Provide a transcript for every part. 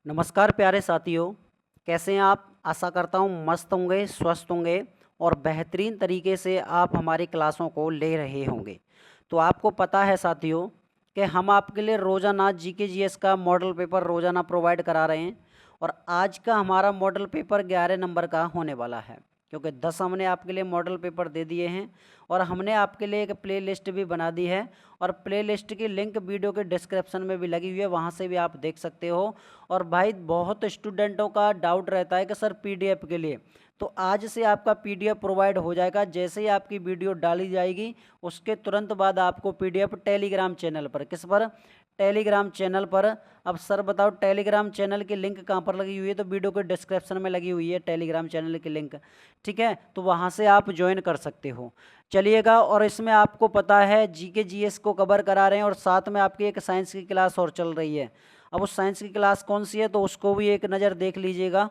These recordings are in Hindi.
नमस्कार प्यारे साथियों, कैसे हैं आप? आशा करता हूँ मस्त होंगे, स्वस्थ होंगे और बेहतरीन तरीके से आप हमारी क्लासों को ले रहे होंगे। तो आपको पता है साथियों कि हम आपके लिए रोज़ाना जीके जीएस का मॉडल पेपर रोज़ाना प्रोवाइड करा रहे हैं और आज का हमारा मॉडल पेपर 11 नंबर का होने वाला है, क्योंकि 10 हमने आपके लिए मॉडल पेपर दे दिए हैं और हमने आपके लिए एक प्ले लिस्ट भी बना दी है और प्ले लिस्ट की लिंक वीडियो के डिस्क्रिप्शन में भी लगी हुई है, वहाँ से भी आप देख सकते हो। और भाई बहुत स्टूडेंटों का डाउट रहता है कि सर पीडीएफ के लिए, तो आज से आपका पीडीएफ प्रोवाइड हो जाएगा। जैसे ही आपकी वीडियो डाली जाएगी उसके तुरंत बाद आपको पीडीएफ टेलीग्राम चैनल पर, किस पर? टेलीग्राम चैनल पर। अब सर बताओ टेलीग्राम चैनल की लिंक कहाँ पर लगी हुई है? तो वीडियो के डिस्क्रिप्शन में लगी हुई है टेलीग्राम चैनल की लिंक, ठीक है? तो वहाँ से आप ज्वाइन कर सकते हो। चलिएगा, और इसमें आपको पता है जीके जीएस को कवर करा रहे हैं और साथ में आपकी एक साइंस की क्लास और चल रही है। अब उस साइंस की क्लास कौन सी है तो उसको भी एक नज़र देख लीजिएगा।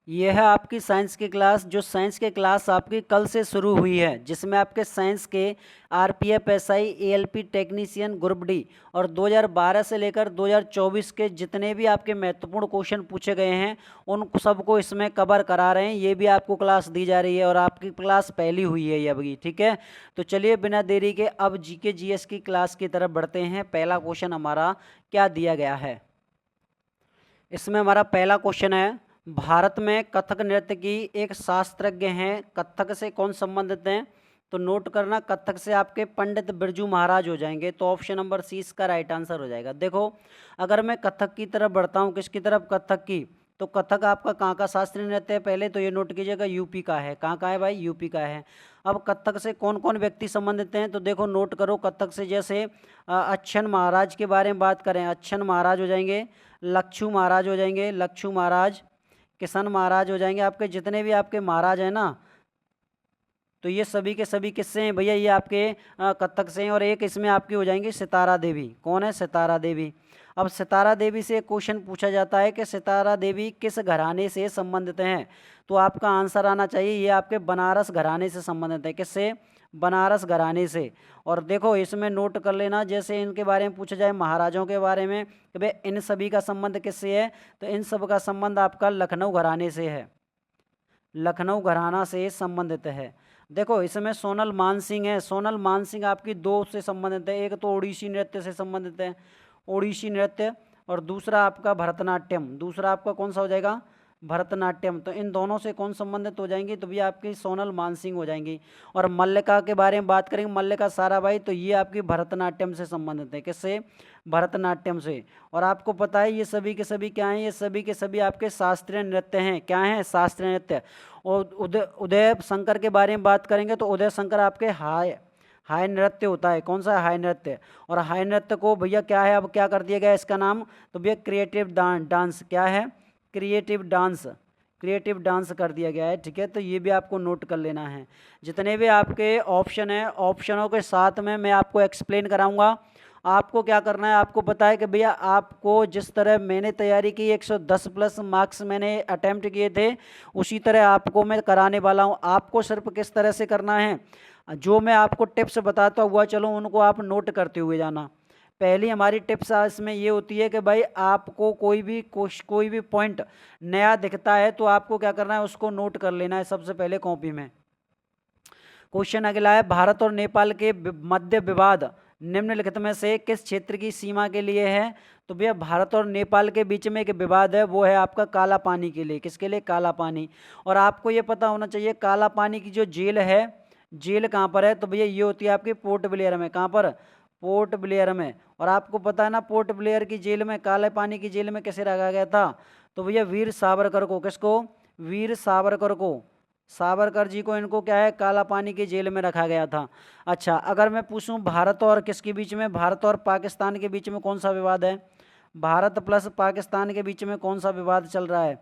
ये है आपकी साइंस की क्लास, जो साइंस की क्लास आपकी कल से शुरू हुई है, जिसमें आपके साइंस के RPF SI ALP technician group D और 2012 से लेकर 2024 के जितने भी आपके महत्वपूर्ण क्वेश्चन पूछे गए हैं उन सबको इसमें कवर करा रहे हैं। ये भी आपको क्लास दी जा रही है और आपकी क्लास पहली हुई है ये अभी, ठीक है? तो चलिए बिना देरी के अब जीके जीएस की क्लास की तरफ बढ़ते हैं। पहला क्वेश्चन हमारा क्या दिया गया है? इसमें हमारा पहला क्वेश्चन है, भारत में कथक नृत्य की एक शास्त्रज्ञ हैं, कथक से कौन संबंधित हैं? तो नोट करना, कथक से आपके पंडित बिरजू महाराज हो जाएंगे। तो ऑप्शन नंबर सी इसका राइट आंसर हो जाएगा। देखो, अगर मैं कथक की तरफ बढ़ता हूँ, किसकी तरफ? कथक की। तो कथक आपका कहाँ का शास्त्रीय नृत्य है? पहले तो ये नोट कीजिएगा, यूपी का है। कहाँ का है भाई? यूपी का है। अब कथक से कौन कौन व्यक्ति संबंधित हैं? तो देखो नोट करो, कथक से जैसे अच्छन महाराज के बारे में बात करें, अच्छन महाराज हो जाएंगे, लक्षु महाराज हो जाएंगे, लक्षु महाराज, किशन महाराज हो जाएंगे। आपके जितने भी आपके महाराज हैं ना, तो ये सभी के सभी किससे हैं भैया? ये आपके कथक से हैं। और एक इसमें आपकी हो जाएंगी सितारा देवी। कौन है? सितारा देवी। अब सितारा देवी से एक क्वेश्चन पूछा जाता है कि सितारा देवी किस घराने से संबंधित हैं? तो आपका आंसर आना चाहिए ये आपके बनारस घराने से संबंधित है। किससे? बनारस घराने से। और देखो इसमें नोट कर लेना, जैसे इनके बारे में पूछा जाए, महाराजों के बारे में, कि भाई इन सभी का संबंध किससे है? तो इन सब का संबंध आपका लखनऊ घराने से है, लखनऊ घराना से संबंधित है। देखो इसमें सोनल मानसिंह है, सोनल मानसिंह आपकी दो से संबंधित है, एक तो ओडिसी नृत्य से संबंधित है, ओडिसी नृत्य, और दूसरा आपका भरतनाट्यम। दूसरा आपका कौन सा हो जाएगा? भरतनाट्यम। तो इन दोनों से कौन संबंधित हो जाएंगी? तो भी आपकी सोनल मानसिंह हो जाएंगी। और मल्लिका के बारे में बात करेंगे, मल्लिका साराभाई, तो ये आपकी भरतनाट्यम से संबंधित है। किससे? भरतनाट्यम से। और आपको पता है ये सभी के सभी क्या हैं? ये सभी के सभी आपके शास्त्रीय नृत्य हैं। क्या हैं? शास्त्रीय नृत्य। और उदय शंकर के बारे में बात करेंगे तो उदय शंकर आपके हाय नृत्य होता है। कौन सा? हाय नृत्य। और हाय नृत्य को भैया क्या है, अब क्या कर दिया गया इसका नाम? तो भैया क्रिएटिव डांस। क्या है? क्रिएटिव डांस, क्रिएटिव डांस कर दिया गया है, ठीक है? तो ये भी आपको नोट कर लेना है। जितने भी आपके ऑप्शन हैं, ऑप्शनों के साथ में मैं आपको एक्सप्लेन कराऊंगा। आपको क्या करना है, आपको पता है कि भैया आपको जिस तरह मैंने तैयारी की, 110 प्लस मार्क्स मैंने अटेम्प्ट किए थे, उसी तरह आपको मैं कराने वाला हूँ। आपको सिर्फ किस तरह से करना है, जो मैं आपको टिप्स बताता हुआ चलो उनको आप नोट करते हुए जाना। पहली हमारी टिप्स इसमें ये होती है कि भाई आपको कोई भी पॉइंट नया दिखता है तो आपको क्या करना है, उसको नोट कर लेना है सबसे पहले कॉपी में। क्वेश्चन अगला है, भारत और नेपाल के मध्य विवाद निम्नलिखित में से किस क्षेत्र की सीमा के लिए है? तो भैया भारत और नेपाल के बीच में एक विवाद है, वो है आपका काला पानी के लिए। किसके लिए? काला पानी। और आपको ये पता होना चाहिए काला पानी की जो झील है, झील कहाँ पर है? तो भैया ये होती है आपकी पोर्ट ब्लेयर में। कहाँ पर? पोर्ट ब्लेयर में। और आपको पता है ना पोर्ट ब्लेयर की जेल में, काले पानी की जेल में किसे रखा गया था? तो भैया वीर सावरकर को। किसको? वीर सावरकर को। सावरकर जी को इनको क्या है, काला पानी की जेल में रखा गया था। अच्छा, अगर मैं पूछूं भारत और किसके बीच में, भारत और पाकिस्तान के बीच में कौन सा विवाद है? भारत प्लस पाकिस्तान के बीच में कौन सा विवाद चल रहा है,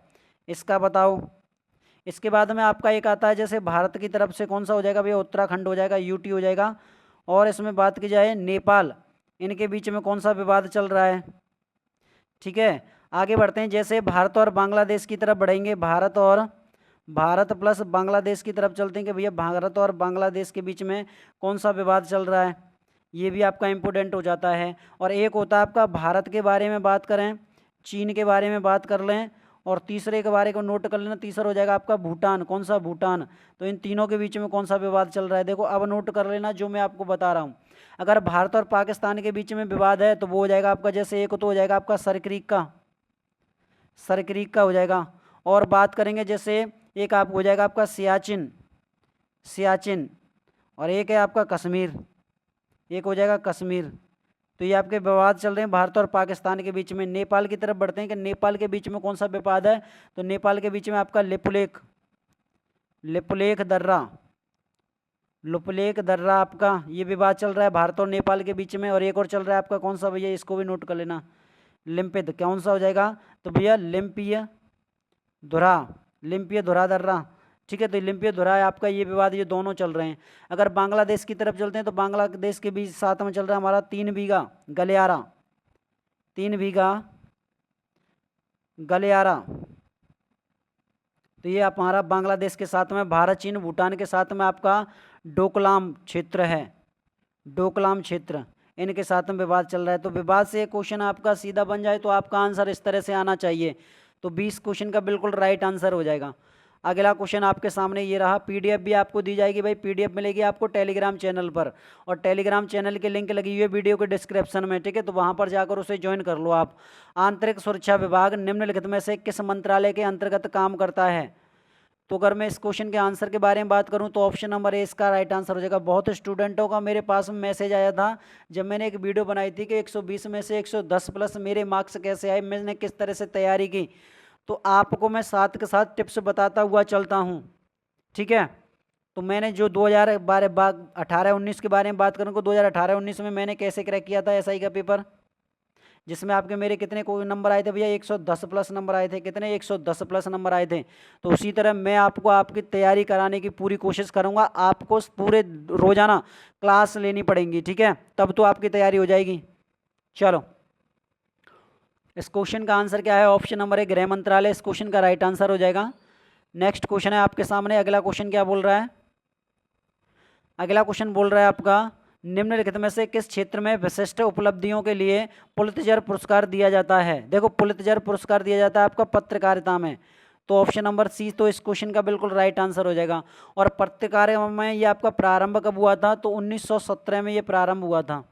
इसका बताओ। इसके बाद में आपका एक आता है, जैसे भारत की तरफ से कौन सा हो जाएगा भैया? उत्तराखंड हो जाएगा, यूटी हो जाएगा। और इसमें बात की जाए नेपाल, इनके बीच में कौन सा विवाद चल रहा है? ठीक है, आगे बढ़ते हैं। जैसे भारत और बांग्लादेश की तरफ बढ़ेंगे, भारत प्लस बांग्लादेश की तरफ चलते हैं कि भैया भारत और बांग्लादेश के बीच में कौन सा विवाद चल रहा है, ये भी आपका इम्पोर्टेंट हो जाता है। और एक होता है आपका भारत के बारे में बात करें, चीन के बारे में बात कर लें, और तीसरे के बारे को नोट कर लेना, तीसरा हो जाएगा आपका भूटान। कौन सा? भूटान। तो इन तीनों के बीच में कौन सा विवाद चल रहा है? देखो अब नोट कर लेना जो मैं आपको बता रहा हूँ। अगर भारत और पाकिस्तान के बीच में विवाद है तो वो हो जाएगा आपका, जैसे एक तो हो जाएगा आपका सरक्रीक का हो जाएगा, और बात करेंगे जैसे एक आप हो जाएगा आपका सियाचिन, और एक है आपका कश्मीर, एक हो जाएगा कश्मीर। तो ये आपके विवाद चल रहे हैं भारत और पाकिस्तान के बीच में। नेपाल की तरफ बढ़ते हैं कि नेपाल के बीच में कौन सा विवाद है? तो नेपाल के बीच में आपका लुपलेख दर्रा आपका ये विवाद चल रहा है भारत और नेपाल के बीच में। और एक और चल रहा है आपका कौन सा भैया, इसको भी नोट कर लेना, लिम्पिद। कौन सा हो जाएगा? तो भैया लिम्पिय धुरा दर्रा, ठीक है। तो लिम्पिय धुरा है आपका, ये विवाद ये दोनों चल रहे हैं। अगर बांग्लादेश की तरफ चलते हैं तो बांग्लादेश के बीच साथ में चल रहा है हमारा 3 बीघा गलियारा। तो ये हमारा बांग्लादेश के साथ में, भारत चीन भूटान के साथ में आपका डोकलाम क्षेत्र है, इनके साथ में विवाद चल रहा है। तो विवाद से क्वेश्चन आपका सीधा बन जाए तो आपका आंसर इस तरह से आना चाहिए। तो 20 क्वेश्चन का बिल्कुल राइट आंसर हो जाएगा। अगला क्वेश्चन आपके सामने ये रहा। पीडीएफ भी आपको दी जाएगी भाई, पीडीएफ मिलेगी आपको टेलीग्राम चैनल पर, और टेलीग्राम चैनल की लिंक लगी हुई है वीडियो के डिस्क्रिप्शन में, ठीक है। तो वहाँ पर जाकर उसे ज्वाइन कर लो आप। आंतरिक सुरक्षा विभाग निम्नलिखित में से किस मंत्रालय के अंतर्गत काम करता है? तो अगर मैं इस क्वेश्चन के आंसर के बारे में बात करूं तो ऑप्शन नंबर ए इसका राइट आंसर हो जाएगा। बहुत स्टूडेंटों का मेरे पास में मैसेज आया था जब मैंने एक वीडियो बनाई थी कि 120 में से 110 प्लस मेरे मार्क्स कैसे आए, मैंने किस तरह से तैयारी की। तो आपको मैं साथ के साथ टिप्स बताता हुआ चलता हूँ, ठीक है। तो मैंने जो 2018-19 के बारे में बात करूँ तो 2018-19 में मैंने कैसे क्रैक किया था एसआई का पेपर, जिसमें आपके मेरे कितने को नंबर आए थे भैया? 110 प्लस नंबर आए थे। कितने? 110 प्लस नंबर आए थे। तो उसी तरह मैं आपको आपकी तैयारी कराने की पूरी कोशिश करूंगा। आपको पूरे रोजाना क्लास लेनी पड़ेंगी, ठीक है, तब तो आपकी तैयारी हो जाएगी। चलो, इस क्वेश्चन का आंसर क्या है? ऑप्शन नंबर ए गृह मंत्रालय इस क्वेश्चन का राइट आंसर हो जाएगा। नेक्स्ट क्वेश्चन है आपके सामने। अगला क्वेश्चन क्या बोल रहा है? अगला क्वेश्चन बोल रहा है आपका निम्नलिखित में से किस क्षेत्र में विशिष्ट उपलब्धियों के लिए पुलित्जर पुरस्कार दिया जाता है? देखो, पुलित्जर पुरस्कार दिया जाता है आपका पत्रकारिता में। तो ऑप्शन नंबर सी तो इस क्वेश्चन का बिल्कुल राइट आंसर हो जाएगा। और पत्रकारिता में ये आपका प्रारंभ कब हुआ था? तो 1917 में ये प्रारंभ हुआ था।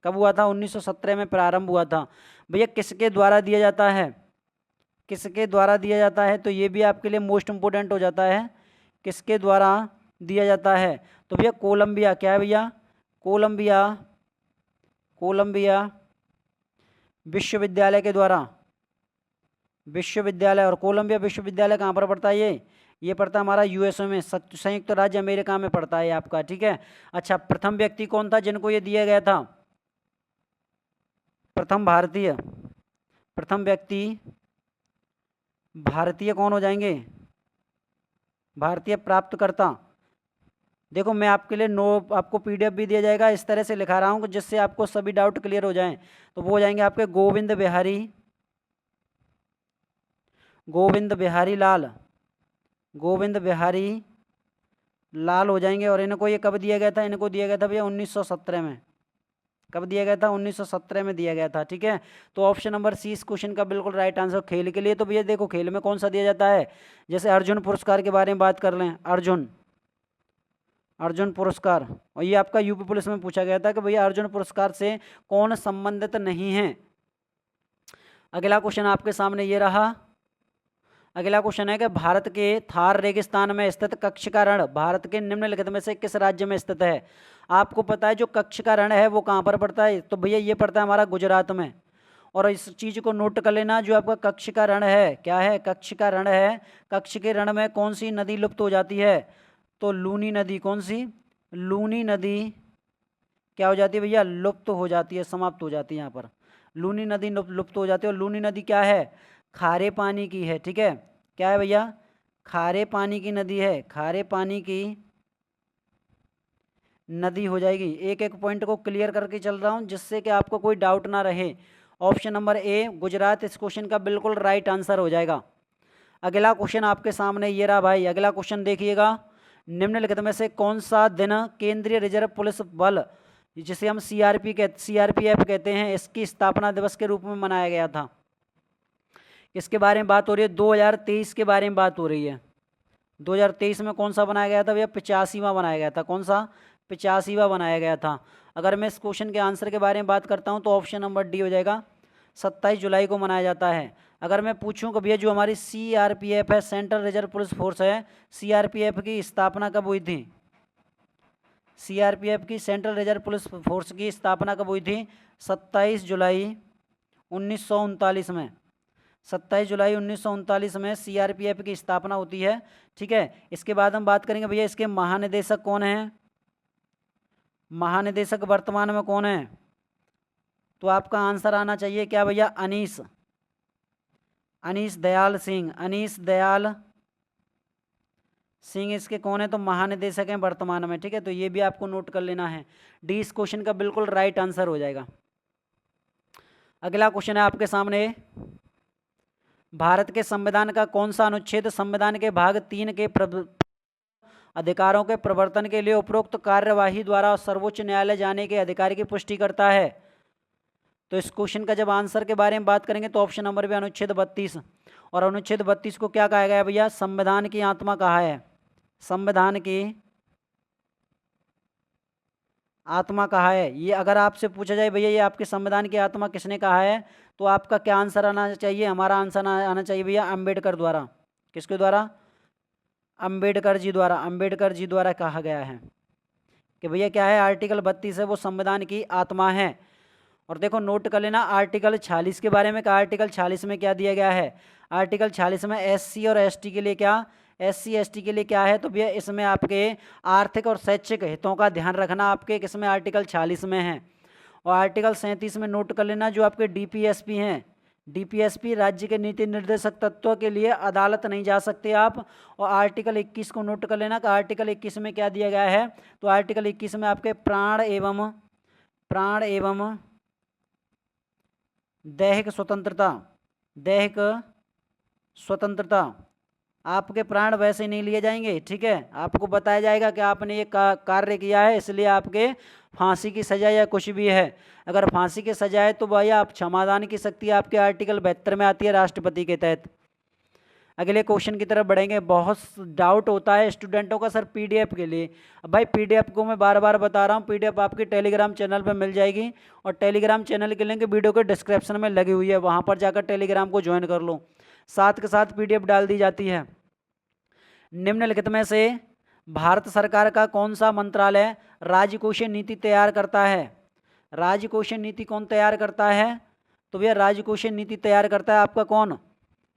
कब हुआ था? 1917 में प्रारंभ हुआ था। भैया किसके द्वारा दिया जाता है? किसके द्वारा दिया जाता है? तो ये भी आपके लिए मोस्ट इंपोर्टेंट हो जाता है। किसके द्वारा दिया जाता है? तो भैया कोलंबिया, क्या है भैया? कोलंबिया विश्वविद्यालय के द्वारा। विश्वविद्यालय, और कोलंबिया विश्वविद्यालय कहाँ पर पड़ता है? ये पड़ता है हमारा यूएसए में, संयुक्त राज्य अमेरिका में पड़ता है आपका, ठीक है। अच्छा, प्रथम व्यक्ति कौन था जिनको ये दिया गया था? प्रथम व्यक्ति भारतीय कौन हो जाएंगे? भारतीय प्राप्तकर्ता। देखो, मैं आपके लिए आपको पीडीएफ भी दिया जाएगा, इस तरह से लिखा रहा हूँ जिससे आपको सभी डाउट क्लियर हो जाएं। तो वो हो जाएंगे आपके गोविंद बिहारी लाल हो जाएंगे। और इनको ये कब दिया गया था? इनको दिया गया था भैया 1917 में। कब दिया गया था? 1917 में दिया गया था, ठीक है। तो ऑप्शन नंबर सी इस क्वेश्चन का बिल्कुल राइट आंसर। खेल के लिए तो भैया देखो, खेल में कौन सा दिया जाता है? जैसे अर्जुन पुरस्कार के बारे में बात कर लें, अर्जुन पुरस्कार, और ये आपका यूपी पुलिस में पूछा गया था कि भैया अर्जुन पुरस्कार से कौन संबंधित नहीं है। अगला क्वेश्चन आपके सामने ये रहा। अगला क्वेश्चन है कि भारत के थार रेगिस्तान में स्थित कच्छ का रण भारत के निम्नलिखित में से किस राज्य में स्थित है? आपको पता है जो कच्छ का रण है वो कहाँ पर पड़ता है? तो भैया ये पड़ता है हमारा गुजरात में। और इस चीज़ को नोट कर लेना, जो आपका कच्छ का रण है, क्या है? कच्छ का रण है। कच्छ के रण में कौन सी नदी लुप्त हो जाती है? तो लूनी नदी। कौन सी? लूनी नदी क्या हो जाती है भैया? लुप्त हो जाती है, समाप्त हो जाती है। यहाँ पर लूनी नदी लुप्त हो जाती है। और लूनी नदी क्या है? खारे पानी की है, ठीक है। क्या है भैया? खारे पानी की नदी है, खारे पानी की नदी हो जाएगी। एक एक पॉइंट को क्लियर करके चल रहा हूँ जिससे कि आपको कोई डाउट ना रहे। ऑप्शन नंबर ए गुजरात इस क्वेश्चन का बिल्कुल राइट आंसर हो जाएगा। अगला क्वेश्चन आपके सामने ये रहा भाई। अगला क्वेश्चन देखिएगा, निम्नलिखित में से कौन सा दिन केंद्रीय रिजर्व पुलिस बल, जिसे हम सीआरपीएफ कहते हैं, इसकी स्थापना दिवस के रूप में मनाया गया था? किसके बारे में बात हो रही है? 2023 के बारे में बात हो रही है। 2023 में कौन सा बनाया गया था भैया? 85वां बनाया गया था। कौन सा? 85वां बनाया गया था। अगर मैं इस क्वेश्चन के आंसर के बारे में बात करता हूँ तो ऑप्शन नंबर डी हो जाएगा, 27 जुलाई को मनाया जाता है। अगर मैं पूछूं कि भैया जो हमारी CRPF है, सेंट्रल रिजर्व पुलिस फोर्स है, CRPF की स्थापना कब हुई थी? CRPF की, सेंट्रल रिजर्व पुलिस फोर्स की स्थापना कब हुई थी? 27 जुलाई 1939 में। 27 जुलाई 1939 में CRPF की स्थापना होती है। ठीक है, इसके बाद हम बात करेंगे भैया इसके महानिदेशक कौन हैं? महानिदेशक वर्तमान में कौन है? तो आपका आंसर आना चाहिए क्या भैया? अनीस दयाल सिंह। अनीस दयाल सिंह इसके कौन है? तो महानिदेशक हैं वर्तमान में। ठीक है, तो ये भी आपको नोट कर लेना है। डी इस क्वेश्चन का बिल्कुल राइट आंसर हो जाएगा। अगला क्वेश्चन है आपके सामने, भारत के संविधान का कौन सा अनुच्छेद संविधान के भाग 3 के अधिकारों के प्रवर्तन के लिए उपरोक्त कार्यवाही द्वारा सर्वोच्च न्यायालय जाने के अधिकार की पुष्टि करता है? तो इस क्वेश्चन का जब आंसर के बारे में बात करेंगे तो ऑप्शन नंबर भी अनुच्छेद 32। और अनुच्छेद 32 को क्या कहा गया है भैया? संविधान की आत्मा कहा है। संविधान की आत्मा कहा है। ये अगर आपसे पूछा जाए भैया ये आपके संविधान की आत्मा किसने कहा है, तो आपका क्या आंसर आना चाहिए? हमारा आंसर आना चाहिए भैया अम्बेडकर द्वारा। किसके द्वारा? अम्बेडकर जी द्वारा। अम्बेडकर जी द्वारा कहा गया है कि भैया क्या है, आर्टिकल 32 है वो संविधान की आत्मा है। और देखो नोट कर लेना, आर्टिकल 46 के बारे में कहा। आर्टिकल 46 में क्या दिया गया है? आर्टिकल 46 में SC और ST के लिए क्या, SC ST के लिए क्या है? तो भैया इसमें आपके आर्थिक और शैक्षिक हितों का ध्यान रखना आपके किसमें? आर्टिकल 46 में है। और आर्टिकल 37 में नोट कर लेना, जो आपके DPSP हैं, DPSP राज्य के नीति निर्देशक तत्वों के लिए अदालत नहीं जा सकते आप। और आर्टिकल 21 को नोट कर लेना कि आर्टिकल 21 में क्या दिया गया है? तो आर्टिकल 21 में आपके प्राण एवं दैहिक स्वतंत्रता, आपके प्राण वैसे नहीं लिए जाएंगे। ठीक है, आपको बताया जाएगा कि आपने ये कार्य किया है इसलिए आपके फांसी की सजा या कुछ भी है। अगर फांसी की सजा है तो भैया आप क्षमादान की शक्ति आपके आर्टिकल 72 में आती है राष्ट्रपति के तहत। अगले क्वेश्चन की तरफ बढ़ेंगे। बहुत डाउट होता है स्टूडेंटों का सर PDF के लिए। अब भाई PDF को मैं बार बार बता रहा हूँ, PDF आपके टेलीग्राम चैनल पर मिल जाएगी और टेलीग्राम चैनल की लिंक वीडियो के डिस्क्रिप्शन में लगी हुई है, वहाँ पर जाकर टेलीग्राम को ज्वाइन कर लो। साथ के साथ PDF डाल दी जाती है। निम्नलिखित में से भारत सरकार का कौन सा मंत्रालय राजकोषीय नीति तैयार करता है? राजकोषीय नीति कौन तैयार करता है? तो भैया राजकोषीय नीति तैयार करता है आपका कौन?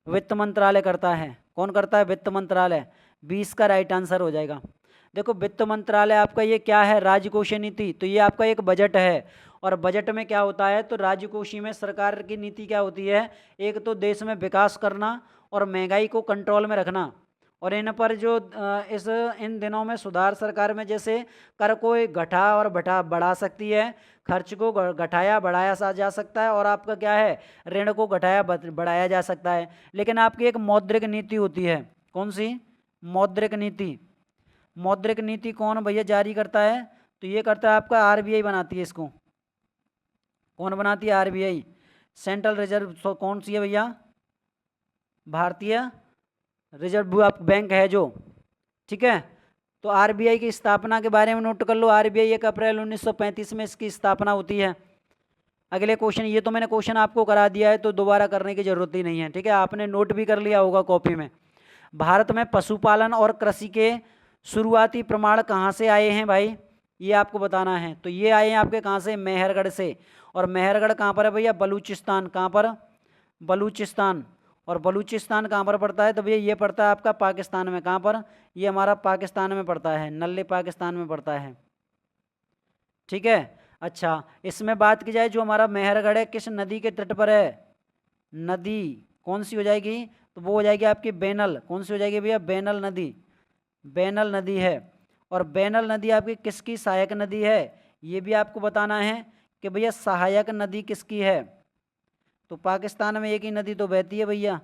वित्त मंत्रालय करता है। कौन करता है? वित्त मंत्रालय। 20 का राइट आंसर हो जाएगा। देखो वित्त मंत्रालय आपका ये क्या है? राजकोषीय नीति। तो ये आपका एक बजट है और बजट में क्या होता है? तो राजकोषीय में सरकार की नीति क्या होती है? एक तो देश में विकास करना और महंगाई को कंट्रोल में रखना, और इन पर जो इन दिनों में सुधार सरकार में, जैसे कर को घटा और बढ़ा सकती है, खर्च को घटाया बढ़ाया जा सकता है, और आपका क्या है, ऋण को घटाया बढ़ाया जा सकता है। लेकिन आपकी एक मौद्रिक नीति होती है। कौन सी? मौद्रिक नीति। मौद्रिक नीति कौन भैया जारी करता है? तो ये करता है आपका RBI बनाती है इसको। कौन बनाती है? RBI। सेंट्रल रिजर्व कौन सी है भैया? भारतीय रिजर्व बैंक है जो। ठीक है, तो RBI की स्थापना के बारे में नोट कर लो। RBI 1 अप्रैल 1935 में इसकी स्थापना होती है। अगले क्वेश्चन, ये तो मैंने क्वेश्चन आपको करा दिया है तो दोबारा करने की जरूरत ही नहीं है। ठीक है, आपने नोट भी कर लिया होगा कॉपी में। भारत में पशुपालन और कृषि के शुरुआती प्रमाण कहाँ से आए हैं भाई? ये आपको बताना है। तो ये आए हैं आपके कहाँ से? मेहरगढ़ से। और मेहरगढ़ कहाँ पर है भैया? बलूचिस्तान। कहाँ पर? बलूचिस्तान। और बलूचिस्तान कहाँ पर पड़ता है? तो भैया ये पड़ता है आपका पाकिस्तान में। कहाँ पर? ये हमारा पाकिस्तान में पड़ता है, नल्ले पाकिस्तान में पड़ता है। ठीक है, अच्छा इसमें बात की जाए जो हमारा मेहरगढ़ है किस नदी के तट पर है? नदी कौन सी हो जाएगी? तो वो हो जाएगी आपकी बेनल। कौन सी हो जाएगी भैया? बेनल नदी। बेनल नदी है। और बेनल नदी आपकी किसकी सहायक नदी है? ये भी आपको बताना है कि भैया सहायक नदी किसकी है। तो पाकिस्तान में एक ही नदी तो बहती है भैया,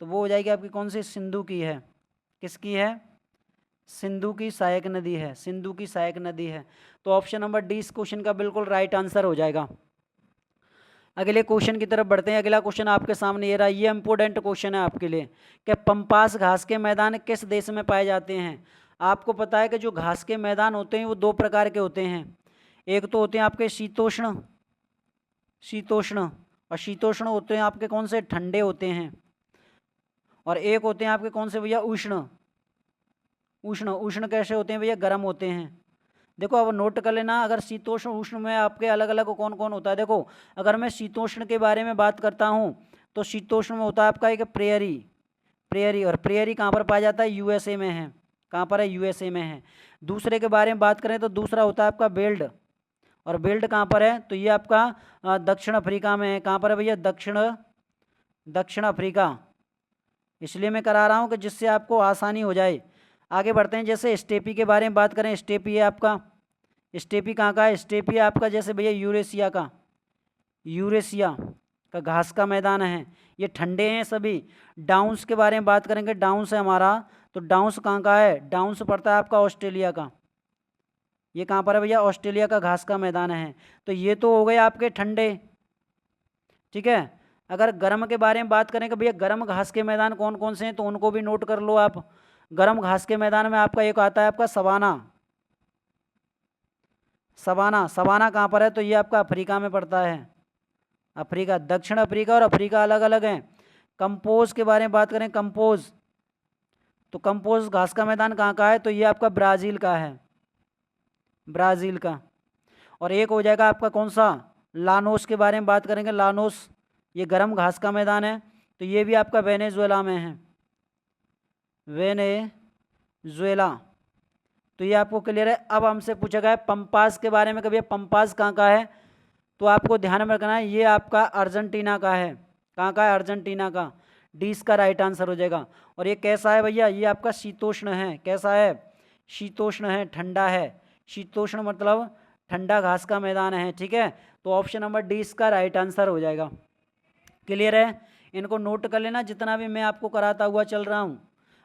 तो वो हो जाएगी आपकी कौन सी? सिंधु की है। किसकी है? सिंधु की सहायक नदी है। सिंधु की सहायक नदी है। तो ऑप्शन नंबर डी इस क्वेश्चन का बिल्कुल राइट आंसर हो जाएगा। अगले क्वेश्चन की तरफ बढ़ते हैं। अगला क्वेश्चन आपके सामने ये रहा, ये इंपॉर्टेंट क्वेश्चन है आपके लिए कि पंपास घास के मैदान किस देश में पाए जाते हैं। आपको पता है कि जो घास के मैदान होते हैं वो दो प्रकार के होते हैं। एक तो होते हैं आपके शीतोष्ण, शीतोष्ण, और शीतोष्ण होते हैं आपके कौन से, ठंडे होते हैं। और एक होते हैं आपके कौन से भैया, उष्ण, उष्ण। उष्ण कैसे होते हैं भैया, गर्म होते हैं। देखो अब नोट कर लेना, अगर शीतोष्ण उष्ण में आपके अलग अलग कौन कौन होता है। देखो अगर मैं शीतोष्ण के बारे में बात करता हूँ तो शीतोष्ण में होता है आपका एक प्रेयरी, प्रेयरी, और प्रेयरी कहाँ पर पाया जाता है, यूएसए में है। कहाँ पर है, यूएसए में है। दूसरे के बारे में बात करें तो दूसरा होता है आपका बेल्ट, और बेल्ट कहाँ पर है, तो ये आपका दक्षिण अफ्रीका में है। कहाँ पर है भैया, दक्षिण अफ्रीका। इसलिए मैं करा रहा हूँ कि जिससे आपको आसानी हो जाए। आगे बढ़ते हैं, जैसे स्टेपी के बारे में बात करें, स्टेपी है आपका, स्टेपी कहाँ का है, स्टेपी है आपका जैसे भैया यूरेशिया का, यूरेशिया का घास का मैदान है, ये ठंडे हैं सभी। डाउन्स के बारे में बात करेंगे, डाउन्स है हमारा, तो डाउन्स कहाँ का है, डाउन्स पड़ता है आपका ऑस्ट्रेलिया का। ये कहाँ पर है भैया, ऑस्ट्रेलिया का घास का मैदान है। तो ये तो हो गए आपके ठंडे, ठीक है। अगर गर्म के बारे में बात करें कि भैया गर्म घास के मैदान कौन कौन से हैं, तो उनको भी नोट कर लो आप। गर्म घास के मैदान में आपका एक आता है आपका सवाना, सवाना। सवाना कहाँ पर है, तो ये आपका अफ्रीका में पड़ता है, अफ्रीका। दक्षिण अफ्रीका और अफ्रीका अलग अलग हैं। कंपोज के बारे में बात करें, कंपोज, तो कंपोज घास का मैदान कहाँ का है, तो ये आपका ब्राज़ील का है, ब्राज़ील का। और एक हो जाएगा आपका कौन सा, लानोस के बारे में बात करेंगे, लानोस, ये गर्म घास का मैदान है, तो ये भी आपका वेनेजुएला में है, वेनेजुएला। तो ये आपको क्लियर है। अब हमसे पूछा गया है पंपास के बारे में, कभी पंपास कहाँ का है, तो आपको ध्यान में रखना है ये आपका अर्जेंटीना का है। कहाँ का है, अर्जेंटीना का। डी इसका राइट आंसर हो जाएगा। और ये कैसा है भैया, ये आपका शीतोष्ण है। कैसा है, शीतोष्ण है, ठंडा है। शीतोष्ण मतलब ठंडा घास का मैदान है, ठीक है। तो ऑप्शन नंबर डी इसका राइट आंसर हो जाएगा। क्लियर है, इनको नोट कर लेना जितना भी मैं आपको कराता हुआ चल रहा हूँ,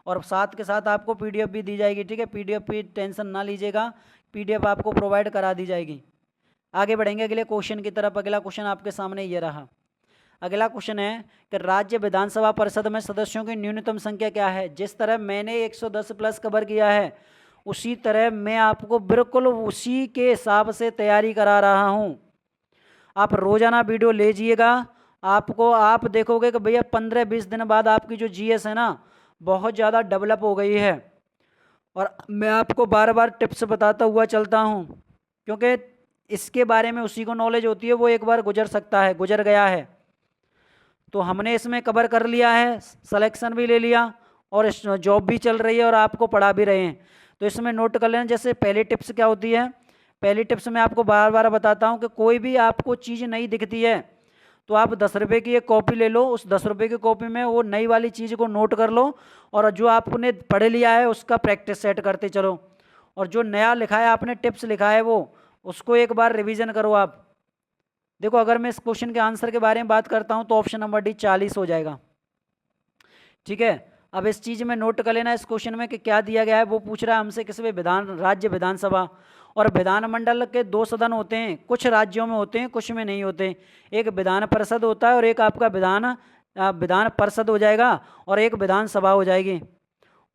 और साथ के साथ आपको पीडीएफ भी दी जाएगी, ठीक है। पीडीएफ की टेंशन ना लीजिएगा, पीडीएफ आपको प्रोवाइड करा दी जाएगी। आगे बढ़ेंगे अगले क्वेश्चन की तरफ। अगला क्वेश्चन आपके सामने ये रहा। अगला क्वेश्चन है कि राज्य विधानसभा परिषद में सदस्यों की न्यूनतम संख्या क्या है। जिस तरह मैंने 110 प्लस कवर किया है, उसी तरह मैं आपको बिल्कुल उसी के हिसाब से तैयारी करा रहा हूँ। आप रोजाना वीडियो ले जाइएगा, आपको आप देखोगे कि भैया 15-20 दिन बाद आपकी जो जीएस है ना, बहुत ज़्यादा डेवलप हो गई है। और मैं आपको बार बार टिप्स बताता हुआ चलता हूँ, क्योंकि इसके बारे में उसी को नॉलेज होती है, वो एक बार गुजर सकता है, गुजर गया है। तो हमने इसमें कवर कर लिया है, सिलेक्शन भी ले लिया, और जॉब भी चल रही है, और आपको पढ़ा भी रहे हैं। तो इसमें नोट कर लेना। जैसे पहली टिप्स क्या होती है, पहली टिप्स में आपको बार बार बताता हूँ कि कोई भी आपको चीज़ नहीं दिखती है तो आप 10 रुपये की एक कॉपी ले लो, उस 10 रुपये की कॉपी में वो नई वाली चीज़ को नोट कर लो, और जो आपने पढ़ लिया है उसका प्रैक्टिस सेट करते चलो, और जो नया लिखा है आपने टिप्स लिखा है वो उसको एक बार रिवीजन करो आप। देखो अगर मैं इस क्वेश्चन के आंसर के बारे में बात करता हूँ तो ऑप्शन नंबर डी 40 हो जाएगा, ठीक है। अब इस चीज़ में नोट कर लेना इस क्वेश्चन में कि क्या दिया गया है। वो पूछ रहा है हमसे किसी भी राज्य विधानसभा और विधानमंडल के दो सदन होते हैं, कुछ राज्यों में होते हैं कुछ में नहीं होते। एक विधान परिषद होता है और एक आपका विधान परिषद हो जाएगा, और एक विधानसभा हो जाएगी।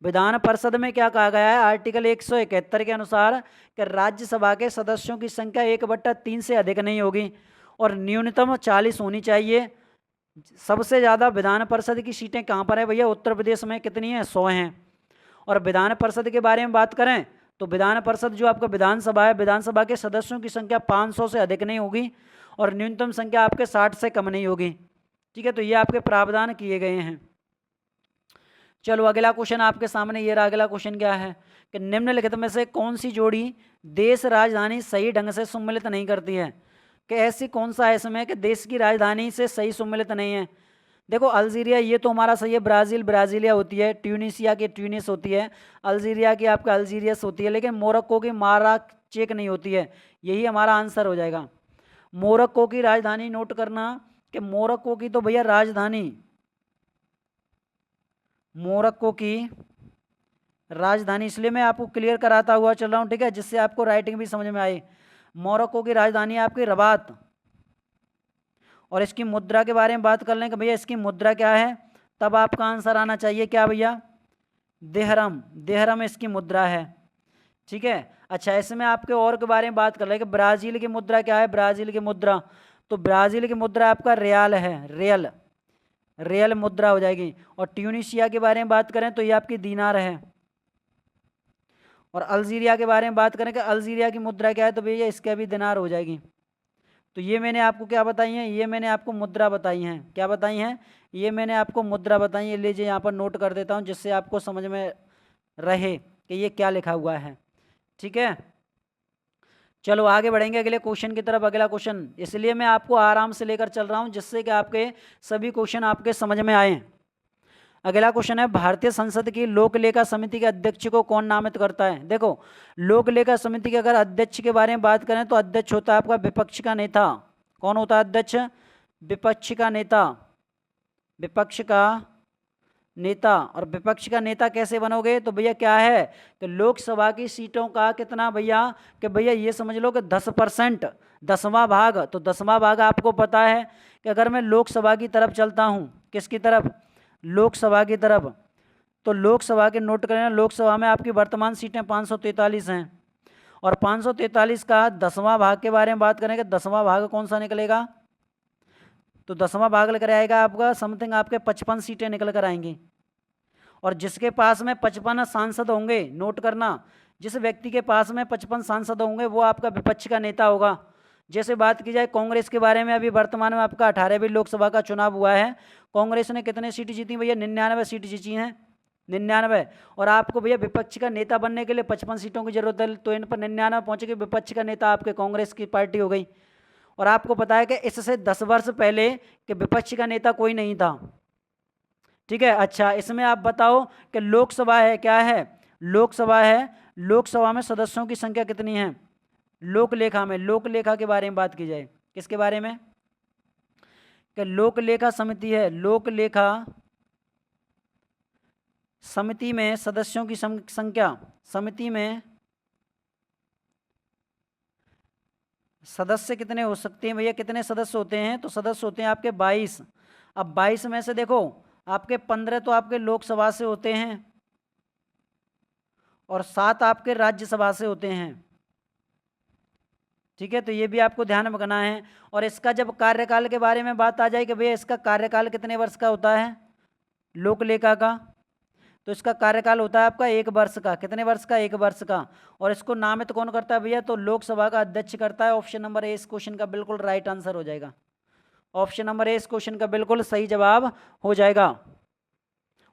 विधान परिषद में क्या कहा गया है, आर्टिकल 171 के अनुसार कि राज्यसभा के सदस्यों की संख्या 1/3 से अधिक नहीं होगी और न्यूनतम 40 होनी चाहिए। सबसे ज़्यादा विधान परिषद की सीटें कहाँ पर है भैया, उत्तर प्रदेश में कितनी है, 100 हैं। और विधान परिषद के बारे में बात करें तो विधान परिषद जो आपका विधानसभा है, विधानसभा के सदस्यों की संख्या 500 से अधिक नहीं होगी और न्यूनतम संख्या आपके 60 से कम नहीं होगी, ठीक है। तो ये आपके प्रावधान किए गए हैं। चलो अगला क्वेश्चन आपके सामने ये रहा। अगला क्वेश्चन क्या है कि निम्नलिखित में से कौन सी जोड़ी देश राजधानी सही ढंग से सम्मिलित नहीं करती है। कि ऐसी कौन सा है इसमें कि देश की राजधानी से सही सम्मिलित नहीं है। देखो अल्जीरिया ये तो हमारा सही है, ब्राज़ील ब्राज़ीलिया होती है, ट्यूनिसिया की ट्यूनिस होती है, अल्जीरिया की आपका अल्जीरियस होती है, लेकिन मोरक्को की माराकेच नहीं होती है। यही हमारा आंसर हो जाएगा। मोरक्को की राजधानी नोट करना कि मोरक्को की तो भैया राजधानी, मोरक्को की राजधानी, इसलिए मैं आपको क्लियर कराता हुआ चल रहा हूँ, ठीक है, जिससे आपको राइटिंग भी समझ में आए। मोरक्को की राजधानी आपकी रबात, और इसकी मुद्रा के बारे में बात कर लें कि भैया इसकी मुद्रा क्या है, तब आपका आंसर आना चाहिए क्या भैया, दिहरम। दिहरम इसकी मुद्रा है, ठीक है। अच्छा, इसमें आपके और के बारे में बात कर लें कि ब्राज़ील की मुद्रा क्या है, ब्राज़ील की मुद्रा, तो ब्राज़ील की मुद्रा आपका रियाल है, रियल, रियल मुद्रा हो जाएगी। और ट्यूनिशिया के बारे में बात करें तो ये आपकी दीनार है। और अल्जीरिया के बारे में बात करें कि अल्जीरिया की मुद्रा क्या है, तो भैया इसका भी दिनार हो जाएगी। तो ये मैंने आपको क्या बताई हैं, ये मैंने आपको मुद्रा बताई हैं, क्या बताई हैं, ये मैंने आपको मुद्रा बताई है। लीजिए यहाँ पर नोट कर देता हूँ जिससे आपको समझ में रहे कि ये क्या लिखा हुआ है, ठीक है। चलो आगे बढ़ेंगे अगले क्वेश्चन की तरफ। अगला क्वेश्चन इसलिए मैं आपको आराम से लेकर चल रहा हूँ जिससे कि आपके सभी क्वेश्चन आपके समझ में आए। अगला क्वेश्चन है, भारतीय संसद की लोक लेखा समिति के अध्यक्ष को कौन नामित करता है। देखो, लोक लेखा समिति के अगर अध्यक्ष के बारे में बात करें तो अध्यक्ष होता है आपका विपक्ष का नेता। कौन होता है अध्यक्ष, विपक्ष का नेता, विपक्ष का नेता। और विपक्ष का नेता कैसे बनोगे, तो भैया क्या है कि लोकसभा की सीटों का कितना भैया, कि भैया ये समझ लो कि 10%, 10वां भाग। तो 10वां भाग आपको पता है कि अगर मैं लोकसभा की तरफ चलता हूँ, किसकी तरफ, लोकसभा की तरफ, तो लोकसभा के नोट करें, लोकसभा में आपकी वर्तमान सीटें 543 हैं। और 543 का 10वां भाग के बारे में बात करें कि 10वां भाग कौन सा निकलेगा, तो 10वां भाग लेकर आएगा आपका समथिंग आपके 55 सीटें निकल कर आएंगी। और जिसके पास में 55 सांसद होंगे, नोट करना, जिस व्यक्ति के पास में 55 सांसद होंगे वो आपका विपक्ष का नेता होगा। जैसे बात की जाए कांग्रेस के बारे में, अभी वर्तमान में आपका 18वीं लोकसभा का चुनाव हुआ है। कांग्रेस ने कितने सीट जीती भैया, 99 सीट जीती हैं, 99। और आपको भैया विपक्ष का नेता बनने के लिए 55 सीटों की जरूरत है, तो इन पर 99 पहुँचेगी, विपक्ष का नेता आपके कांग्रेस की पार्टी हो गई। और आपको पता है कि इससे 10 वर्ष पहले कि विपक्ष का नेता कोई नहीं था, ठीक है। अच्छा, इसमें आप बताओ कि लोकसभा है, क्या है, लोकसभा है, लोकसभा में सदस्यों की संख्या कितनी है, लोकलेखा में, लोकलेखा के बारे में बात की जाए, किसके बारे में, कि लोकलेखा समिति है, लोकलेखा समिति में सदस्यों की संख्या, समिति में सदस्य कितने हो सकते हैं भैया, कितने सदस्य होते हैं, तो सदस्य होते हैं आपके 22। अब 22 में से देखो आपके 15 तो आपके लोकसभा से होते हैं और 7 आपके राज्यसभा से होते हैं, ठीक है। तो ये भी आपको ध्यान रखना है। और इसका जब कार्यकाल के बारे में बात आ जाए कि भैया इसका कार्यकाल कितने वर्ष का होता है लोकलेखा का, तो इसका कार्यकाल होता है आपका 1 वर्ष का, कितने वर्ष का, 1 वर्ष का। और इसको नामित कौन करता है भैया, तो लोकसभा का अध्यक्ष करता है। ऑप्शन नंबर ए इस क्वेश्चन का बिल्कुल राइट आंसर हो जाएगा, ऑप्शन नंबर ए इस क्वेश्चन का बिल्कुल सही जवाब हो जाएगा।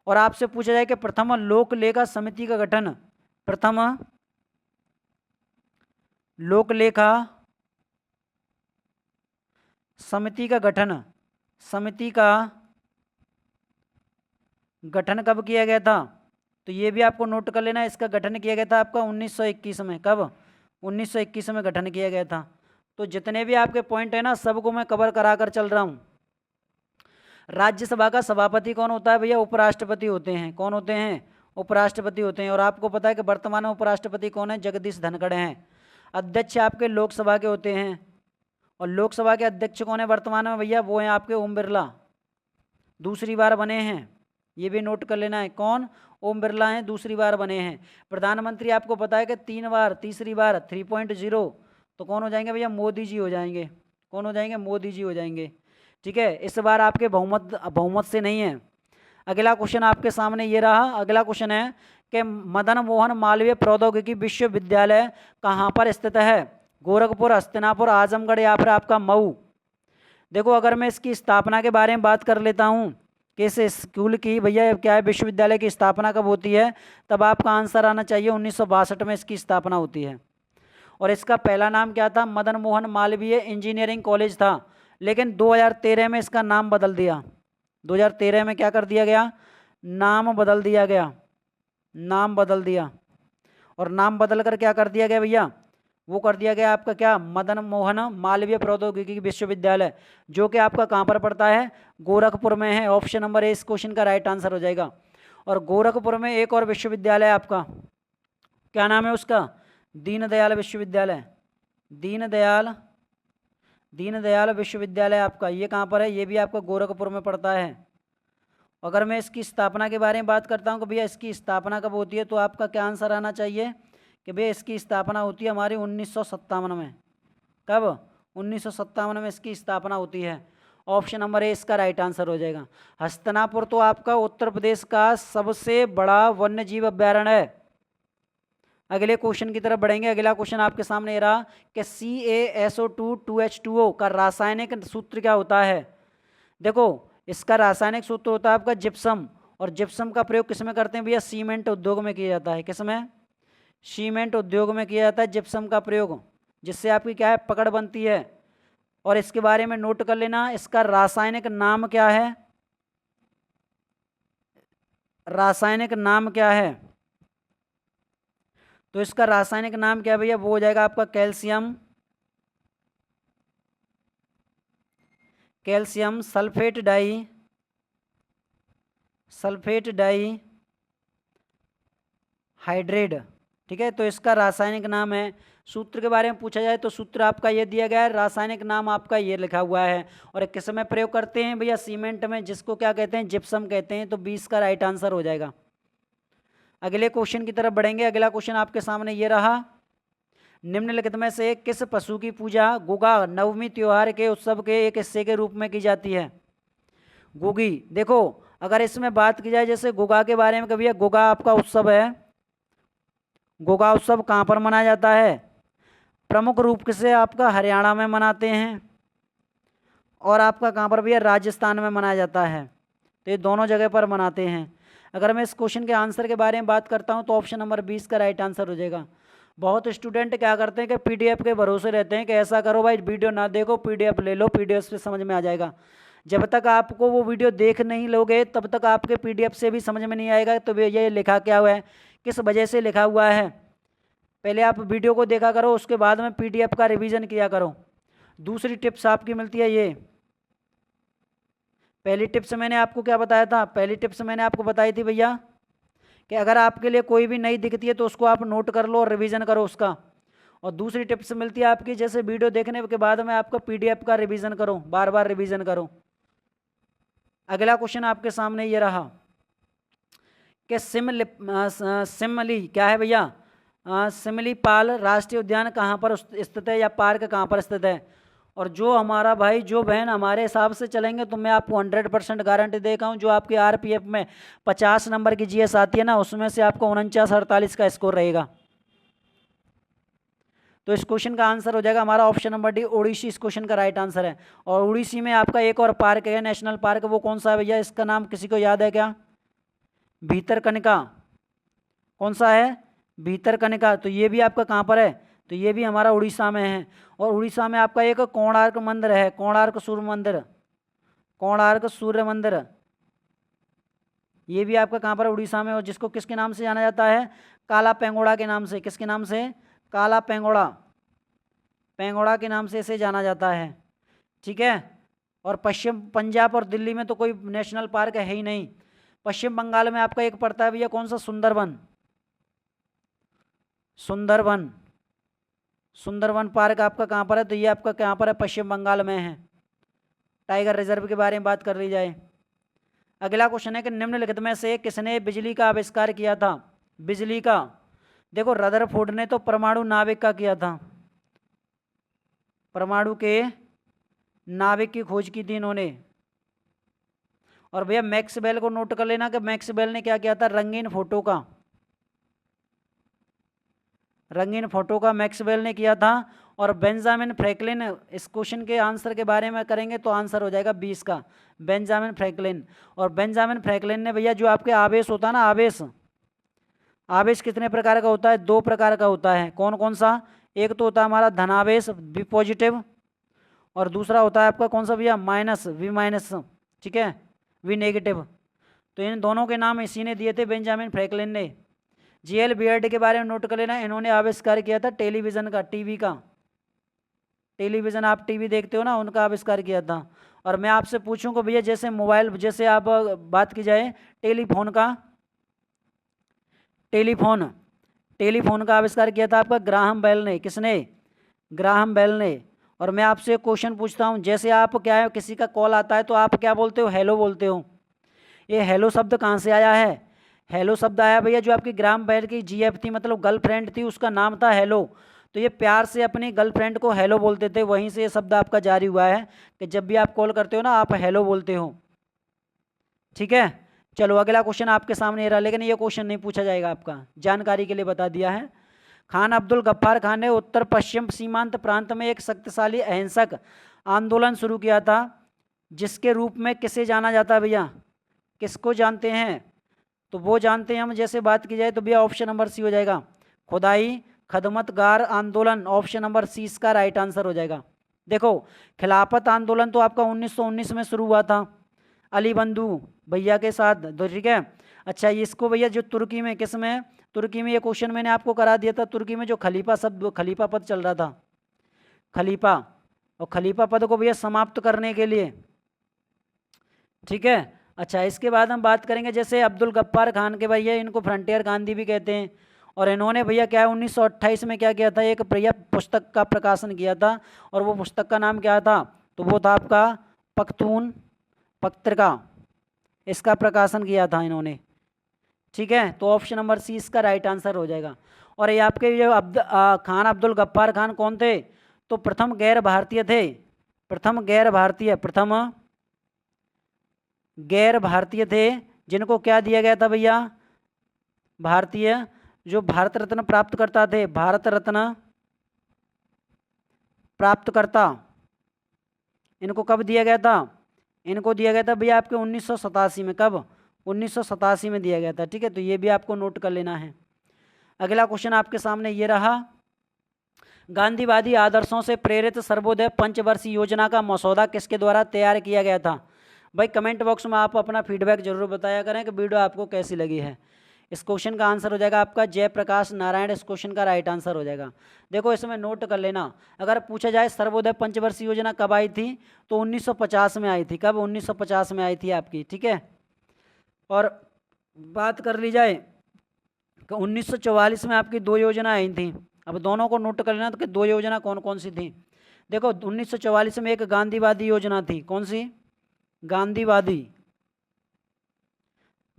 और आपसे पूछा जाए कि प्रथम लोकलेखा समिति का गठन, प्रथम लोकलेखा समिति का गठन, समिति का गठन कब किया गया था, तो ये भी आपको नोट कर लेना। इसका गठन किया गया था आपका 1921 में, कब, 1921 में गठन किया गया था। तो जितने भी आपके पॉइंट है ना सबको मैं कवर करा कर चल रहा हूँ। राज्यसभा का सभापति कौन होता है भैया, उपराष्ट्रपति होते हैं, कौन होते हैं, उपराष्ट्रपति होते हैं। और आपको पता है कि वर्तमान में उपराष्ट्रपति कौन है, जगदीश धनखड़ हैं। अध्यक्ष आपके लोकसभा के होते हैं, और लोकसभा के अध्यक्ष कौन है वर्तमान में भैया, वो हैं आपके ओम बिरला, दूसरी बार बने हैं, ये भी नोट कर लेना है, कौन, ओम बिरला हैं, दूसरी बार बने हैं। प्रधानमंत्री आपको पता है कि 3 बार, तीसरी बार 3.0, तो कौन हो जाएंगे भैया, मोदी जी हो जाएंगे, कौन हो जाएंगे, मोदी जी हो जाएंगे, ठीक है। इस बार आपके बहुमत से नहीं है। अगला क्वेश्चन आपके सामने ये रहा। अगला क्वेश्चन है कि मदन मोहन मालवीय प्रौद्योगिकी विश्वविद्यालय कहाँ पर स्थित है, गोरखपुर, हस्तिनापुर, आजमगढ़ या फिर आपका मऊ। देखो अगर मैं इसकी स्थापना के बारे में बात कर लेता हूँ कि इस स्कूल की भैया क्या है, विश्वविद्यालय की स्थापना कब होती है, तब आपका आंसर आना चाहिए 1962 में इसकी स्थापना होती है। और इसका पहला नाम क्या था, मदन मोहन मालवीय इंजीनियरिंग कॉलेज था। लेकिन 2013 में इसका नाम बदल दिया, 2013 में क्या कर दिया गया, नाम बदल दिया गया, नाम बदल दिया। और नाम बदल कर क्या कर दिया गया भैया, वो कर दिया गया आपका क्या, मदन मोहन मालवीय प्रौद्योगिकी विश्वविद्यालय, जो कि आपका कहाँ पर पड़ता है, गोरखपुर में है। ऑप्शन नंबर ए इस क्वेश्चन का राइट आंसर हो जाएगा। और गोरखपुर में एक और विश्वविद्यालय आपका, क्या नाम है उसका, दीनदयाल विश्वविद्यालय, दीनदयाल दीनदयाल विश्वविद्यालय आपका ये कहाँ पर है? ये भी आपका गोरखपुर में पड़ता है। अगर मैं इसकी स्थापना के बारे में बात करता हूँ कि भैया इसकी स्थापना कब होती है, तो आपका क्या आंसर आना चाहिए कि भैया इसकी स्थापना होती है हमारी 1957 में। कब? 1957 में इसकी स्थापना होती है। ऑप्शन नंबर ए इसका राइट आंसर हो जाएगा। हस्तिनापुर तो आपका उत्तर प्रदेश का सबसे बड़ा वन्य जीव अभ्यारण्य है। अगले क्वेश्चन की तरफ बढ़ेंगे। अगला क्वेश्चन आपके सामने ये रहा कि CaSO2 2H2O का रासायनिक सूत्र क्या होता है? देखो इसका रासायनिक सूत्र होता है आपका जिप्सम, और जिप्सम का प्रयोग किस में करते हैं भैया? सीमेंट उद्योग में किया जाता है। किस में? सीमेंट उद्योग में किया जाता है जिप्सम का प्रयोग, जिससे आपकी क्या है? पकड़ बनती है। और इसके बारे में नोट कर लेना, इसका रासायनिक नाम क्या है? रासायनिक नाम क्या है? तो इसका रासायनिक नाम क्या भैया? वो हो जाएगा आपका कैल्शियम सल्फेट डाई हाइड्रेट। ठीक है, तो इसका रासायनिक नाम है। सूत्र के बारे में पूछा जाए तो सूत्र आपका ये दिया गया है, रासायनिक नाम आपका ये लिखा हुआ है। और किस में प्रयोग करते हैं भैया? सीमेंट में, जिसको क्या कहते हैं? जिप्सम कहते हैं। तो 20 का राइट आंसर हो जाएगा। अगले क्वेश्चन की तरफ बढ़ेंगे। अगला क्वेश्चन आपके सामने ये रहा, निम्नलिखित में से किस पशु की पूजा गुगा नवमी त्योहार के उत्सव के एक हिस्से के रूप में की जाती है? गुगी। देखो अगर इसमें बात की जाए जैसे गुगा के बारे में, कभी गुगा आपका उत्सव है, गुगा उत्सव कहाँ पर मनाया जाता है? प्रमुख रूप से आपका हरियाणा में मनाते हैं, और आपका कहाँ पर भैया? राजस्थान में मनाया जाता है। तो ये दोनों जगह पर मनाते हैं। अगर मैं इस क्वेश्चन के आंसर के बारे में बात करता हूँ तो ऑप्शन नंबर 20 का राइट आंसर हो जाएगा। बहुत स्टूडेंट क्या करते हैं कि PDF के भरोसे रहते हैं कि ऐसा करो भाई वीडियो ना देखो, PDF ले लो, PDF से समझ में आ जाएगा। जब तक आपको वो वीडियो देख नहीं लोगे तब तक आपके PDF से भी समझ में नहीं आएगा। तो ये लिखा क्या हुआ है, किस वजह से लिखा हुआ है? पहले आप वीडियो को देखा करो, उसके बाद में PDF का रिवीजन किया करो। दूसरी टिप्स आपकी मिलती है ये। पहली टिप्स मैंने आपको क्या बताया था? पहली टिप्स मैंने आपको बताई थी भैया कि अगर आपके लिए कोई भी नई दिखती है तो उसको आप नोट कर लो और रिवीजन करो उसका। और दूसरी टिप्स मिलती है आपकी जैसे वीडियो देखने के बाद में आपका PDF का रिवीजन करो, बार बार रिवीजन करो। अगला क्वेश्चन आपके सामने ये रहा कि सिमली क्या है भैया? सिमलीपाल राष्ट्रीय उद्यान कहाँ पर स्थित है, या पार्क कहाँ पर स्थित है? और जो हमारा भाई जो बहन हमारे हिसाब से चलेंगे तो मैं आपको 100% गारंटी देता हूँ, जो आपके RPF में 50 नंबर की GS आती है ना, उसमें से आपको 49-48 का स्कोर रहेगा। तो इस क्वेश्चन का आंसर हो जाएगा हमारा ऑप्शन नंबर डी, ओडिसी इस क्वेश्चन का राइट आंसर है। और ओडिसी में आपका एक और पार्क है, नेशनल पार्क, वो कौन सा है भैया? इसका नाम किसी को याद है क्या? भीतरकनिका। कौन सा है? भीतरकनिका। तो ये भी आपका कहाँ पर है? तो ये भी हमारा उड़ीसा में है। और उड़ीसा में आपका एक कोणार्क मंदिर है, कोणार्क सूर्य मंदिर, कोणार्क सूर्य मंदिर, ये भी आपका कहाँ पर? उड़ीसा में। और जिसको किसके नाम से जाना जाता है? काला पेंगोड़ा के नाम से। किसके नाम से? काला पेंगोड़ा, पेंगोड़ा के नाम से इसे जाना जाता है। ठीक है। और पश्चिम पंजाब और दिल्ली में तो कोई नेशनल पार्क है ही नहीं। पश्चिम बंगाल में आपका एक पड़ता है भैया, कौन सा? सुंदरबन। सुंदरबन, सुंदरबन पार्क आपका कहाँ पर है? तो ये आपका कहाँ पर है? पश्चिम बंगाल में है। टाइगर रिजर्व के बारे में बात कर ली जाए। अगला क्वेश्चन है कि निम्नलिखित में से किसने बिजली का आविष्कार किया था? बिजली का, देखो रदरफोर्ड ने तो परमाणु नाभिक का किया था, परमाणु के नाभिक की खोज की थी इन्होंने। और भैया मैक्सवेल को नोट कर लेना कि मैक्सवेल ने क्या किया था? रंगीन फोटो का, रंगीन फोटो का मैक्सवेल ने किया था। और बेंजामिन फ्रैंकलिन, इस क्वेश्चन के आंसर के बारे में करेंगे तो आंसर हो जाएगा 20 का, बेंजामिन फ्रैंकलिन। और बेंजामिन फ्रैंकलिन ने भैया जो आपके आवेश होता है ना, आवेश, आवेश कितने प्रकार का होता है? 2 प्रकार का होता है। कौन कौन सा? एक तो होता है हमारा धनावेश V पॉजिटिव, और दूसरा होता है आपका कौन सा भैया? Minus V minus. ठीक है, V नेगेटिव। तो इन दोनों के नाम इसी ने दिए थे, बेंजामिन फ्रैंकलिन ने। JL बियर्ड के बारे में नोट कर लेना, इन्होंने आविष्कार किया था टेलीविज़न का, टीवी का, टेलीविज़न आप टीवी देखते हो ना, उनका आविष्कार किया था। और मैं आपसे पूछूं कि भैया जैसे मोबाइल, जैसे आप बात की जाए टेलीफोन का, टेलीफोन का आविष्कार किया था आपका ग्राहम बेल ने। किसने? ग्राहम बेल ने। और मैं आपसे एक क्वेश्चन पूछता हूँ, जैसे आप क्या है, किसी का कॉल आता है तो आप क्या बोलते हो, हेलो बोलते हो। ये हेलो शब्द कहाँ से आया है? हेलो शब्द आया भैया, जो आपकी ग्राम बैंक की जीएफ थी, मतलब गर्लफ्रेंड थी, उसका नाम था हेलो। तो ये प्यार से अपनी गर्लफ्रेंड को हेलो बोलते थे, वहीं से ये शब्द आपका जारी हुआ है कि जब भी आप कॉल करते हो ना, आप हेलो बोलते हो। ठीक है, चलो अगला क्वेश्चन आपके सामने ये रहा, लेकिन ये क्वेश्चन नहीं पूछा जाएगा, आपका जानकारी के लिए बता दिया है। खान अब्दुल गफ्फार खान ने उत्तर पश्चिम सीमांत प्रांत में एक शक्तिशाली अहिंसक आंदोलन शुरू किया था, जिसके रूप में किसे जाना जाता है भैया, किसको जानते हैं? तो वो जानते हैं हम, जैसे बात की जाए तो भैया ऑप्शन नंबर सी हो जाएगा, खुदाई खदमतगार आंदोलन। ऑप्शन नंबर सी इसका राइट आंसर हो जाएगा। देखो, खिलाफत आंदोलन तो आपका 1919 में शुरू हुआ था अली बंधु भैया के साथ, तो ठीक है। अच्छा, इसको भैया जो तुर्की में, किस में, तुर्की में, ये क्वेश्चन मैंने आपको करा दिया था, तुर्की में जो खलीफा शब्द, खलीफा पद चल रहा था, खलीफा, और खलीफा पद को भैया समाप्त करने के लिए, ठीक है। अच्छा, इसके बाद हम बात करेंगे जैसे अब्दुल गफ्फार खान के भैया, इनको फ्रंटियर गांधी भी कहते हैं, और इन्होंने भैया क्या है 1928 में क्या किया था, एक भैया पुस्तक का प्रकाशन किया था, और वो पुस्तक का नाम क्या था, तो वो था आपका पख्तून पत्रिका, इसका प्रकाशन किया था इन्होंने। ठीक है, तो ऑप्शन नंबर सी इसका राइट आंसर हो जाएगा। और ये आपके जो खान अब्दुल गफ्फार खान कौन थे, तो प्रथम गैर भारतीय थे, प्रथम गैर भारतीय, प्रथम गैर भारतीय थे, जिनको क्या दिया गया था भैया, भारतीय, जो भारत रत्न प्राप्त करता थे, भारत रत्न प्राप्तकर्ता, इनको कब दिया गया था, इनको दिया गया था भैया आपके 1987 में। कब? 1987 में दिया गया था। ठीक है, तो ये भी आपको नोट कर लेना है। अगला क्वेश्चन आपके सामने ये रहा, गांधीवादी आदर्शों से प्रेरित सर्वोदय पंचवर्षीय योजना का मसौदा किसके द्वारा तैयार किया गया था? भाई कमेंट बॉक्स में आप अपना फीडबैक जरूर बताया करें कि वीडियो आपको कैसी लगी है। इस क्वेश्चन का आंसर हो जाएगा आपका जयप्रकाश नारायण, इस क्वेश्चन का राइट आंसर हो जाएगा। देखो इसमें नोट कर लेना, अगर पूछा जाए सर्वोदय पंचवर्षीय योजना कब आई थी, तो 1950 में आई थी। कब? 1950 में आई थी आपकी। ठीक है, और बात कर ली जाए कि 1944 में आपकी दो योजना आई थी। अब दोनों को नोट कर लेना तो कि दो योजना कौन कौन सी थी। देखो 1944 में एक गांधीवादी योजना थी, कौन सी? गांधीवादी,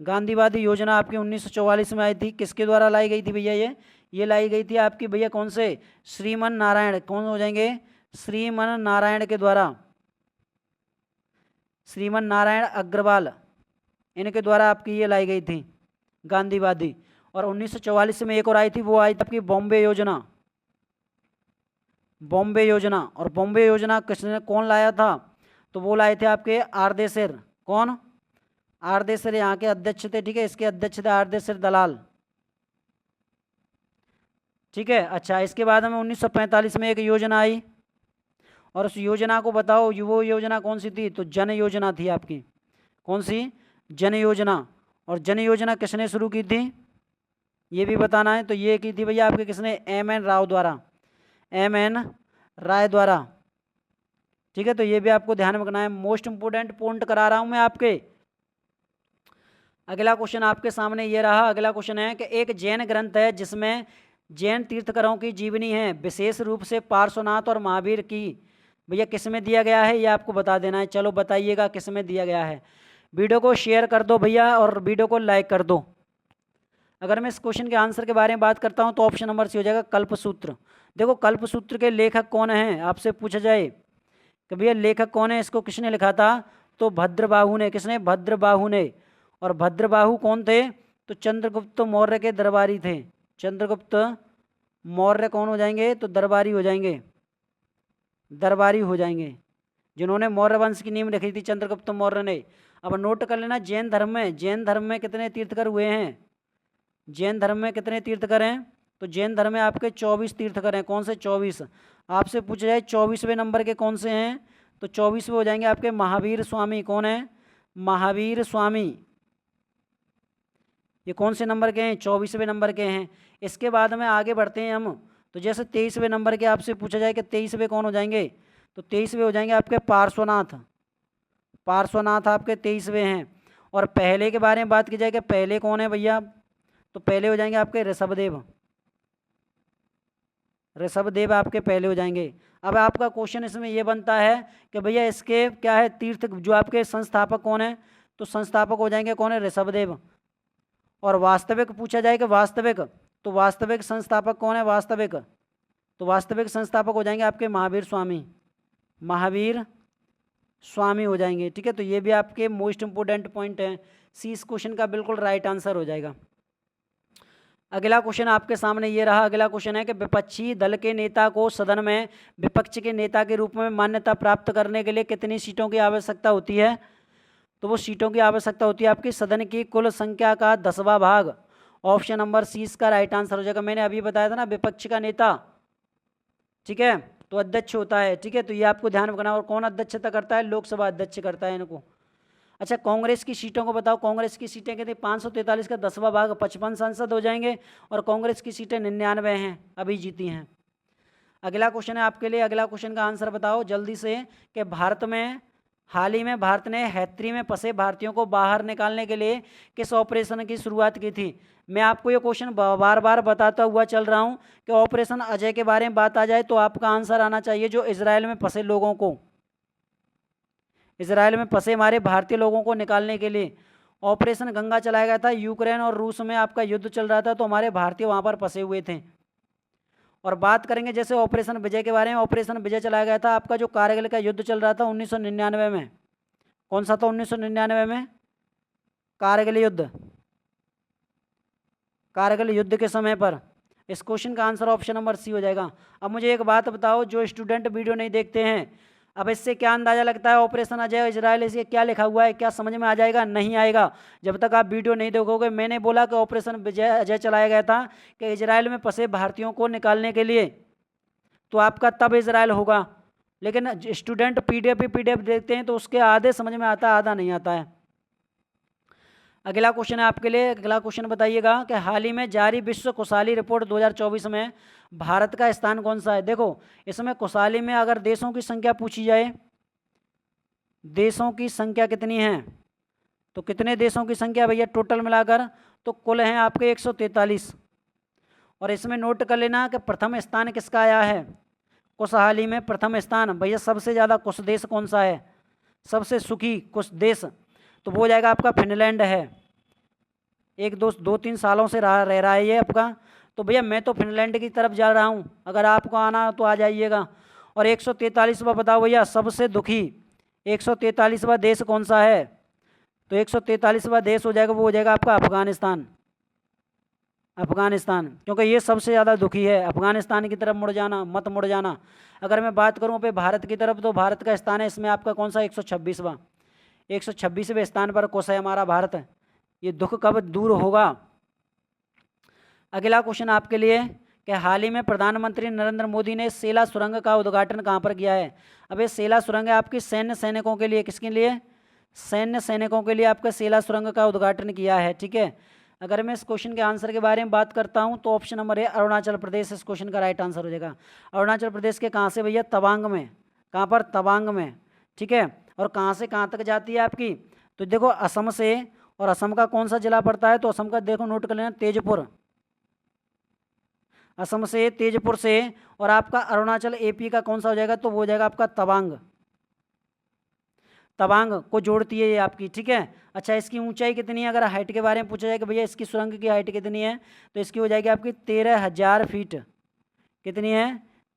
गांधीवादी योजना आपकी 1944 में आई थी। किसके द्वारा लाई गई थी भैया? ये लाई गई थी आपकी भैया कौन से? श्रीमन नारायण। कौन हो जाएंगे? श्रीमन नारायण के द्वारा, श्रीमन नारायण अग्रवाल, इनके द्वारा आपकी ये लाई गई थी गांधीवादी। और 1944 में एक और आई थी, वो आई थी आपकी बॉम्बे योजना, बॉम्बे योजना। और बॉम्बे योजना किसने, कौन लाया था? तो वो लाए थे आपके आरदेसर। कौन? आरदेसर यहाँ के अध्यक्ष थे। ठीक है, इसके अध्यक्ष थे आरदेसर दलाल। ठीक है, अच्छा इसके बाद हमें 1945 में एक योजना आई, और उस योजना को बताओ, वो योजना कौन सी थी? तो जन योजना थी आपकी। कौन सी? जन योजना। और जन योजना किसने शुरू की थी, ये भी बताना है। तो ये की थी भैया आपके किसने? एम.एन. राव द्वारा, एम.एन. राय द्वारा। ठीक है, तो ये भी आपको ध्यान में रखना है, मोस्ट इंपोर्टेंट पॉइंट करा रहा हूं मैं आपके। अगला क्वेश्चन आपके सामने ये रहा। अगला क्वेश्चन है कि एक जैन ग्रंथ है जिसमें जैन तीर्थंकरों की जीवनी है, विशेष रूप से पार्श्वनाथ और महावीर की, भैया किस में दिया गया है, ये आपको बता देना है। चलो बताइएगा किस में दिया गया है। वीडियो को शेयर कर दो भैया, और वीडियो को लाइक कर दो। अगर मैं इस क्वेश्चन के आंसर के बारे में बात करता हूं तो ऑप्शन नंबर सी हो जाएगा कल्पसूत्र। देखो कल्पसूत्र के लेखक कौन हैं, आपसे पूछा जाए कि भैया लेखक कौन है, इसको किसने लिखा था? तो भद्रबाहु ने। किसने? भद्रबाहु ने। और भद्रबाहु कौन थे? तो चंद्रगुप्त मौर्य के दरबारी थे। चंद्रगुप्त मौर्य कौन हो जाएंगे? तो दरबारी हो जाएंगे, दरबारी हो जाएंगे, जिन्होंने मौर्य वंश की नींव रखी थी चंद्रगुप्त मौर्य ने। अब नोट कर लेना, जैन धर्म में, जैन धर्म में कितने तीर्थकर हुए हैं? जैन धर्म में कितने तीर्थकर हैं? तो जैन धर्म में आपके 24 तीर्थकर हैं। कौन से? 24। आपसे पूछा जाए 24वें नंबर के कौन से हैं, तो 24वें हो जाएंगे आपके महावीर स्वामी। कौन है? महावीर स्वामी। ये कौन से नंबर के हैं? 24वें नंबर के हैं। इसके बाद में आगे बढ़ते हैं हम, तो जैसे 23वें नंबर के आपसे पूछा जाए कि 23वें कौन हो जाएंगे, तो 23वें हो जाएंगे आपके पार्श्वनाथ। पार्श्वनाथ आपके 23वें हैं। और पहले के बारे में बात की जाए कि पहले कौन है भैया, तो पहले हो जाएंगे आपके ऋषभदेव। ऋषभदेव आपके पहले हो जाएंगे। अब आपका क्वेश्चन इसमें ये बनता है कि भैया इसके क्या है, तीर्थ जो आपके संस्थापक कौन है, तो संस्थापक हो जाएंगे कौन है, ऋषभदेव। और वास्तविक पूछा जाए कि वास्तविक, तो वास्तविक संस्थापक कौन है, वास्तविक, तो वास्तविक संस्थापक हो जाएंगे आपके महावीर स्वामी, महावीर स्वामी हो जाएंगे। ठीक है, तो ये भी आपके मोस्ट इंपोर्टेंट पॉइंट हैं। सी इस क्वेश्चन का बिल्कुल राइट आंसर हो जाएगा। अगला क्वेश्चन आपके सामने ये रहा। अगला क्वेश्चन है कि विपक्षी दल के नेता को सदन में विपक्ष के नेता के रूप में मान्यता प्राप्त करने के लिए कितनी सीटों की आवश्यकता होती है, तो वो सीटों की आवश्यकता होती है आपकी सदन की कुल संख्या का 10वां भाग। ऑप्शन नंबर सी इसका राइट आंसर हो जाएगा। मैंने अभी बताया था ना, विपक्ष का नेता, ठीक है, तो अध्यक्ष होता है। ठीक है, तो ये आपको ध्यान रखना। और कौन अध्यक्षता करता है, लोकसभा अध्यक्ष करता है इनको। अच्छा, कांग्रेस की सीटों को बताओ। कांग्रेस की सीटें कितनी, 543 का 10वां भाग 55 सांसद हो जाएंगे। और कांग्रेस की सीटें 99 हैं, अभी जीती हैं। अगला क्वेश्चन है आपके लिए। अगला क्वेश्चन का आंसर बताओ जल्दी से कि भारत में हाल ही में भारत ने हैत्री में फंसे भारतीयों को बाहर निकालने के लिए किस ऑपरेशन की शुरुआत की थी। मैं आपको ये क्वेश्चन बार बार बताता हुआ चल रहा हूँ कि ऑपरेशन अजय के बारे में बात आ जाए तो आपका आंसर आना चाहिए जो इजराइल में फंसे लोगों को, इजराइल में फंसे हमारे भारतीय लोगों को निकालने के लिए ऑपरेशन गंगा चलाया गया था। यूक्रेन और रूस में आपका युद्ध चल रहा था, तो हमारे भारतीय वहाँ पर फंसे हुए थे। और बात करेंगे जैसे ऑपरेशन विजय के बारे में। ऑपरेशन विजय चलाया गया था आपका जो कारगिल का युद्ध चल रहा था 1999 में। कौन सा था 1999 में, कारगिल युद्ध, कारगिल युद्ध के समय पर। इस क्वेश्चन का आंसर ऑप्शन नंबर सी हो जाएगा। अब मुझे एक बात बताओ, जो स्टूडेंट वीडियो नहीं देखते हैं, अब इससे क्या अंदाजा लगता है ऑपरेशन अजय इजराइल, इसके क्या लिखा हुआ है, क्या समझ में आ जाएगा, नहीं आएगा जब तक आप वीडियो नहीं देखोगे। मैंने बोला कि ऑपरेशन विजय अजय चलाया गया था कि इजराइल में फंसे भारतीयों को निकालने के लिए, तो आपका तब इजराइल होगा। लेकिन स्टूडेंट पीडीएफ देखते हैं तो उसके आधे समझ में आता है, आधा नहीं आता है। अगला क्वेश्चन है आपके लिए। अगला क्वेश्चन बताइएगा कि हाल ही में जारी विश्व खुशहाली रिपोर्ट 2024 में भारत का स्थान कौन सा है। देखो इसमें खुशहाली में अगर देशों की संख्या पूछी जाए, देशों की संख्या कितनी है, तो कितने देशों की संख्या भैया टोटल मिलाकर, तो कुल हैं आपके 143। और इसमें नोट कर लेना कि प्रथम स्थान किसका आया है, खुशहाली में प्रथम स्थान भैया सबसे ज़्यादा कुछ देश कौन सा है, सबसे सुखी कुछ देश, तो वो हो जाएगा आपका फिनलैंड है। एक दो तीन सालों से रह रहा है ये आपका। तो भैया मैं तो फिनलैंड की तरफ जा रहा हूँ, अगर आपको आना हो तो आ जाइएगा। और 143वां बताओ भैया सबसे दुखी 143वां देश कौन सा है, तो 143वां देश हो जाएगा, वो हो जाएगा आपका अफगानिस्तान। अफगानिस्तान, क्योंकि ये सबसे ज़्यादा दुखी है। अफगानिस्तान की तरफ मुड़ जाना, मत मुड़ जाना। अगर मैं बात करूँ पे भारत की तरफ, तो भारत का स्थान है इसमें आपका कौन सा, 126वां। 126वें स्थान पर कोसा है हमारा भारत। ये दुख कब दूर होगा। अगला क्वेश्चन आपके लिए कि हाल ही में प्रधानमंत्री नरेंद्र मोदी ने सेला सुरंग का उद्घाटन कहाँ पर किया है। अब ये सेला सुरंग है आपकी सैन्य सैनिकों के लिए, किसके लिए, सैन्य सैनिकों के लिए आपका सेला सुरंग का उद्घाटन किया है। ठीक है, अगर मैं इस क्वेश्चन के आंसर के बारे में बात करता हूं तो ऑप्शन नंबर है अरुणाचल प्रदेश, इस क्वेश्चन का राइट आंसर हो जाएगा। अरुणाचल प्रदेश के कहाँ से भैया, तवांग में। कहाँ पर, तवांग में। ठीक है, और कहाँ से कहाँ तक जाती है आपकी, तो देखो असम से, और असम का कौन सा जिला पड़ता है, तो असम का देखो नोट कर लेना तेजपुर, असम से तेजपुर से। और आपका अरुणाचल एपी का कौन सा हो जाएगा, तो वो हो जाएगा आपका तवांग, तवांग को जोड़ती है ये आपकी। ठीक है, अच्छा इसकी ऊंचाई कितनी है, अगर हाइट के बारे में पूछा जाए कि भैया इसकी सुरंग की हाइट कितनी है, तो इसकी हो जाएगी आपकी 13,000 फीट। कितनी है,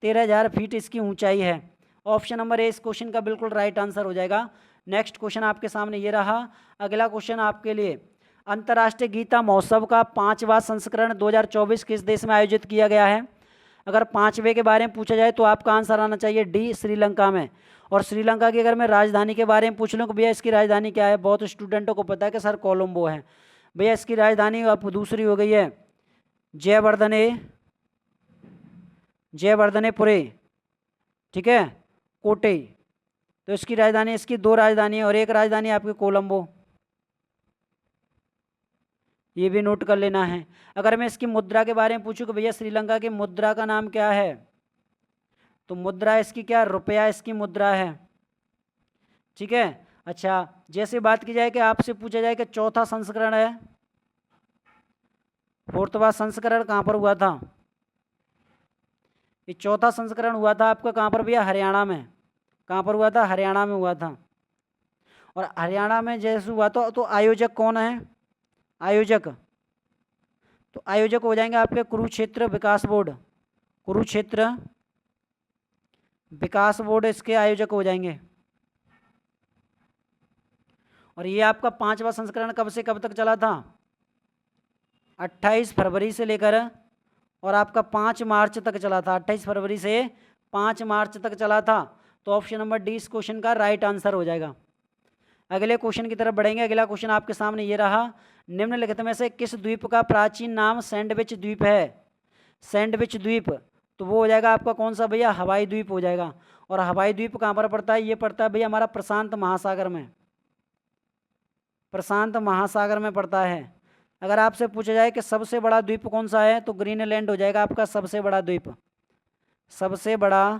13,000 फीट इसकी ऊंचाई है। ऑप्शन नंबर ए इस क्वेश्चन का बिल्कुल राइट आंसर हो जाएगा। नेक्स्ट क्वेश्चन आपके सामने ये रहा। अगला क्वेश्चन आपके लिए, अंतर्राष्ट्रीय गीता महोत्सव का 5वां संस्करण 2024 किस देश में आयोजित किया गया है। अगर 5वें के बारे में पूछा जाए तो आपका आंसर आना चाहिए डी, श्रीलंका में। और श्रीलंका की अगर मैं राजधानी के बारे में पूछ लूँ कि भैया इसकी राजधानी क्या है, बहुत स्टूडेंटों को पता है कि सर कोलंबो है। भैया इसकी राजधानी अब दूसरी हो गई है जयवर्धनेपुरे। ठीक है, कोटे। तो इसकी राजधानी, इसकी 2 राजधानी है और एक राजधानी आपकी कोलंबो, ये भी नोट कर लेना है। अगर मैं इसकी मुद्रा के बारे में पूछूं कि भैया श्रीलंका की मुद्रा का नाम क्या है, तो मुद्रा इसकी क्या, रुपया इसकी मुद्रा है। ठीक है, अच्छा जैसे बात की जाए कि आपसे पूछा जाए कि चौथा संस्करण है, 4वां संस्करण कहाँ पर हुआ था, ये चौथा संस्करण हुआ था आपका कहाँ पर भैया? हरियाणा में। कहाँ पर हुआ था? हरियाणा में हुआ था। और हरियाणा में जैसे हुआ तो आयोजक कौन है? आयोजक, तो आयोजक हो जाएंगे आपके कुरुक्षेत्र विकास बोर्ड। कुरुक्षेत्र विकास बोर्ड इसके आयोजक हो जाएंगे। और ये आपका 5वां संस्करण कब से कब तक चला था? 28 फरवरी से लेकर और आपका 5 मार्च तक चला था। 28 फरवरी से 5 मार्च तक चला था। तो ऑप्शन नंबर डी इस क्वेश्चन का राइट आंसर हो जाएगा। अगले क्वेश्चन की तरफ बढ़ेंगे। अगला क्वेश्चन आपके सामने ये रहा, निम्नलिखित में से किस द्वीप का प्राचीन नाम सैंडविच द्वीप है? सैंडविच द्वीप, तो वो हो जाएगा आपका कौन सा भैया? हवाई द्वीप हो जाएगा। और हवाई द्वीप कहाँ पर पड़ता है? ये पड़ता है भैया हमारा प्रशांत महासागर में। प्रशांत महासागर में पड़ता है। अगर आपसे पूछा जाए कि सबसे बड़ा द्वीप कौन सा है, तो ग्रीनलैंड हो जाएगा आपका सबसे बड़ा द्वीप। सबसे बड़ा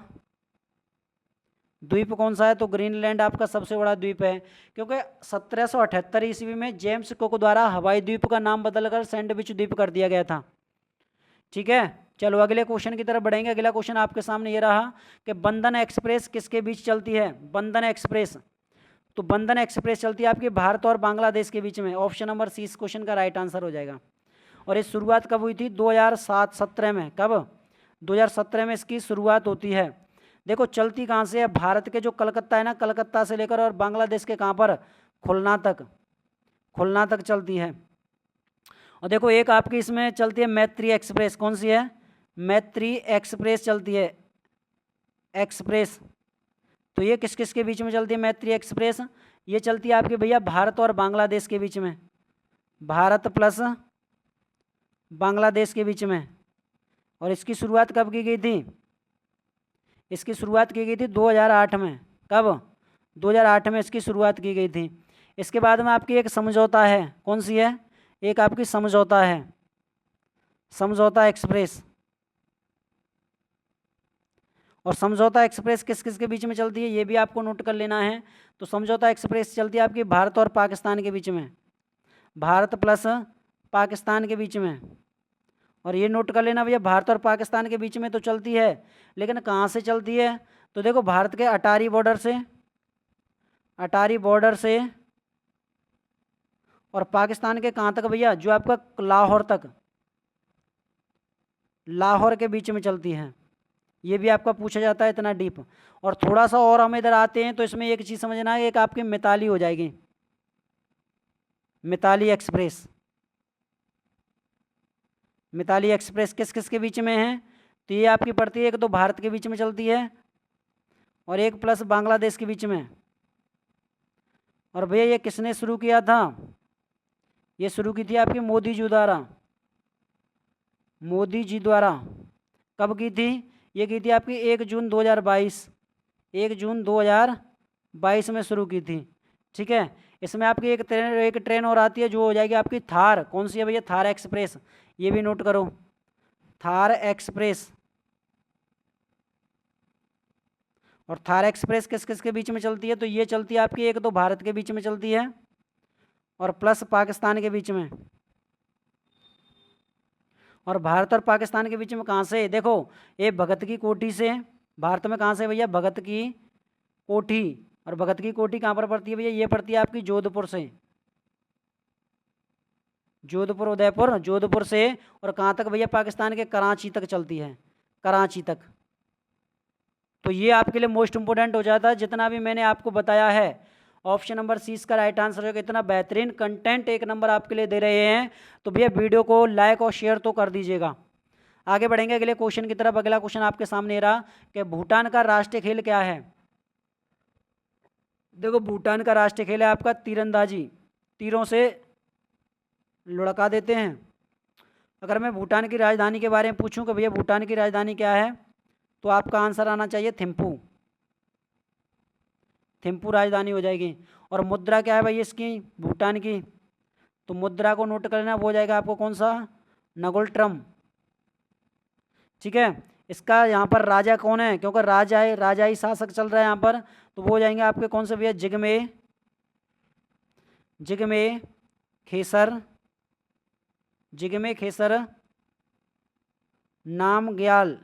द्वीप कौन सा है? तो ग्रीनलैंड आपका सबसे बड़ा द्वीप है, क्योंकि 1778 ईस्वी में जेम्स कुक द्वारा हवाई द्वीप का नाम बदलकर सैंडविच द्वीप कर दिया गया था। ठीक है, चलो अगले क्वेश्चन की तरफ बढ़ेंगे। अगला क्वेश्चन आपके सामने ये रहा कि बंधन एक्सप्रेस किसके बीच चलती है? बंधन एक्सप्रेस, तो बंधन एक्सप्रेस चलती है आपकी भारत और बांग्लादेश के बीच में। ऑप्शन नंबर सी इस क्वेश्चन का राइट आंसर हो जाएगा। और इस शुरुआत कब हुई थी? 2017 में। कब? 2017 में इसकी शुरुआत होती है। देखो चलती कहाँ से है? भारत के जो कलकत्ता है ना, कलकत्ता से लेकर और बांग्लादेश के कहाँ पर? खुलना तक। खुलना तक चलती है। और देखो एक आपकी इसमें चलती है मैत्री एक्सप्रेस। कौन सी है? मैत्री एक्सप्रेस चलती है। एक्सप्रेस, तो ये किस किस के बीच में चलती है मैत्री एक्सप्रेस? ये चलती है आपके भैया भारत और बांग्लादेश के बीच में। भारत प्लस बांग्लादेश के बीच में। और इसकी शुरुआत कब की गई थी? इसकी शुरुआत की गई थी 2008 में। कब? 2008 में इसकी शुरुआत की गई थी। इसके बाद में आपकी एक समझौता है। कौन सी है? एक आपकी समझौता है, समझौता एक्सप्रेस। और समझौता एक्सप्रेस किस किस के बीच में चलती है, ये भी आपको नोट कर लेना है। तो समझौता एक्सप्रेस चलती है आपकी भारत और पाकिस्तान के बीच में। भारत प्लस पाकिस्तान के बीच में। और ये नोट कर लेना भैया, भारत और पाकिस्तान के बीच में तो चलती है, लेकिन कहाँ से चलती है? तो देखो भारत के अटारी बॉर्डर से, अटारी बॉर्डर से, और पाकिस्तान के कहाँ तक भैया? जो आपका लाहौर तक, लाहौर के बीच में चलती है। ये भी आपका पूछा जाता है इतना डीप। और थोड़ा सा और हम इधर आते हैं तो इसमें एक चीज़ समझना है, एक आपकी मिताली हो जाएगी, मिताली एक्सप्रेस। मिताली एक्सप्रेस किस किस के बीच में है? तो ये आपकी पड़ती है, एक तो भारत के बीच में चलती है और एक प्लस बांग्लादेश के बीच में। और भैया ये किसने शुरू किया था? ये शुरू की थी आपकी मोदी जी द्वारा। मोदी जी द्वारा कब की थी? ये की थी आपकी 1 जून 2022। 1 जून 2022 में शुरू की थी। ठीक है, इसमें आपकी एक ट्रेन और आती है जो हो जाएगी आपकी थार। कौन सी है भैया? थार एक्सप्रेस। ये भी नोट करो, थार एक्सप्रेस। और थार एक्सप्रेस किस किस के बीच में चलती है? तो ये चलती है आपकी, एक तो भारत के बीच में चलती है और प्लस पाकिस्तान के बीच में। और भारत और पाकिस्तान के बीच में कहाँ से? देखो ये भगत की कोठी से, भारत में कहाँ से भैया? भगत की कोठी। और भगत की कोठी कहाँ पर पड़ती है भैया? ये पड़ती है आपकी जोधपुर से, जोधपुर उदयपुर, जोधपुर से। और कहाँ तक भैया? पाकिस्तान के कराची तक चलती है, कराची तक। तो ये आपके लिए मोस्ट इंपोर्टेंट हो जाता है जितना भी मैंने आपको बताया है। ऑप्शन नंबर सी इसका राइट आंसर होगा। इतना बेहतरीन कंटेंट एक नंबर आपके लिए दे रहे हैं तो भैया वीडियो को लाइक और शेयर तो कर दीजिएगा। आगे बढ़ेंगे अगले क्वेश्चन की तरफ। अगला क्वेश्चन आपके सामने रहा कि भूटान का राष्ट्रीय खेल क्या है? देखो भूटान का राष्ट्रीय खेल है आपका तीरंदाजी, तीरों से लुढ़का देते हैं। अगर मैं भूटान की राजधानी के बारे में पूछूं कि भैया भूटान की राजधानी क्या है, तो आपका आंसर आना चाहिए थिम्पू। थिम्पू राजधानी हो जाएगी। और मुद्रा क्या है भाई इसकी? भूटान की, तो मुद्रा को नोट कर लेना, वो हो जाएगा आपको कौन सा? नगोल्ट्रम। ठीक है, इसका यहाँ पर राजा कौन है? क्योंकि राजा है, राजाई शासक चल रहा है यहाँ पर, तो वो हो जाएंगे आपके कौन से भैया? जिगमे, जिगमे खेसर, जिगमे खेसर नामग्याल।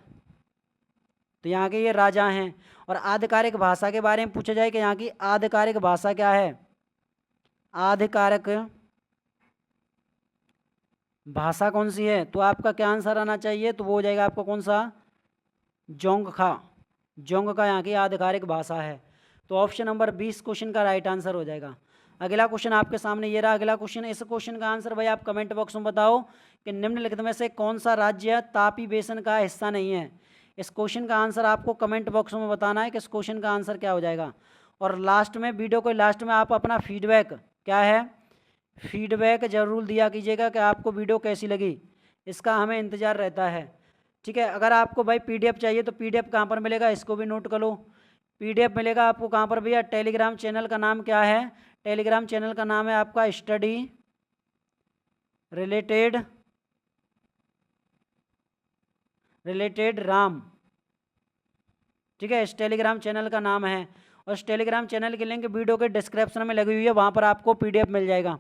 तो यहाँ के ये राजा हैं। और आधिकारिक भाषा के बारे में पूछा जाए कि यहाँ की आधिकारिक भाषा क्या है, आधिकारिक भाषा कौन सी है, तो आपका क्या आंसर आना चाहिए, तो वो हो जाएगा आपका कौन सा, जोंगखा। जोंगखा यहाँ की आधिकारिक भाषा है। तो ऑप्शन नंबर 20 क्वेश्चन का राइट आंसर हो जाएगा। अगला क्वेश्चन आपके सामने ये रहा। अगला क्वेश्चन, इस क्वेश्चन का आंसर भाई आप कमेंट बॉक्स में बताओ कि निम्नलिखित में से कौन सा राज्य तापी बेसिन का हिस्सा नहीं है। इस क्वेश्चन का आंसर आपको कमेंट बॉक्स में बताना है कि इस क्वेश्चन का आंसर क्या हो जाएगा। और लास्ट में, वीडियो को लास्ट में आप अपना फीडबैक, क्या है, फीडबैक जरूर दिया कीजिएगा कि आपको वीडियो कैसी लगी, इसका हमें इंतज़ार रहता है। ठीक है, अगर आपको भाई पीडीएफ चाहिए तो पीडीएफ कहाँ पर मिलेगा, इसको भी नोट कर लो। पीडीएफ मिलेगा आपको कहाँ पर भैया, टेलीग्राम चैनल का नाम क्या है, टेलीग्राम चैनल का नाम है आपका स्टडी रिलेटेड राम। ठीक है, इस टेलीग्राम चैनल का नाम है। और इस टेलीग्राम चैनल की लिंक वीडियो के डिस्क्रिप्शन में लगी हुई है, वहाँ पर आपको पीडीएफ मिल जाएगा,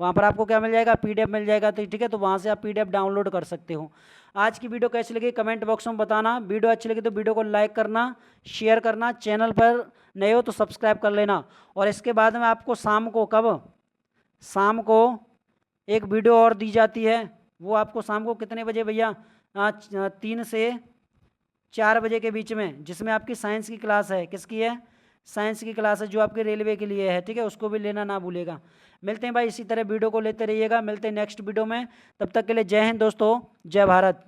वहाँ पर आपको क्या मिल जाएगा, पीडीएफ मिल जाएगा। तो ठीक है, तो वहाँ से आप पीडीएफ डाउनलोड कर सकते हो। आज की वीडियो कैसी लगी कमेंट बॉक्स में बताना। वीडियो अच्छी लगी तो वीडियो को लाइक करना, शेयर करना, चैनल पर नए हो तो सब्सक्राइब कर लेना। और इसके बाद में आपको शाम को, कब, शाम को एक वीडियो और दी जाती है, वो आपको शाम को कितने बजे भैया, 3 से 4 बजे के बीच में, जिसमें आपकी साइंस की क्लास है। किसकी है, साइंस की क्लास है जो आपके रेलवे के लिए है। ठीक है, उसको भी लेना ना भूलेगा। मिलते हैं भाई, इसी तरह वीडियो को लेते रहिएगा, मिलते हैं नेक्स्ट वीडियो में। तब तक के लिए जय हिंद दोस्तों, जय भारत।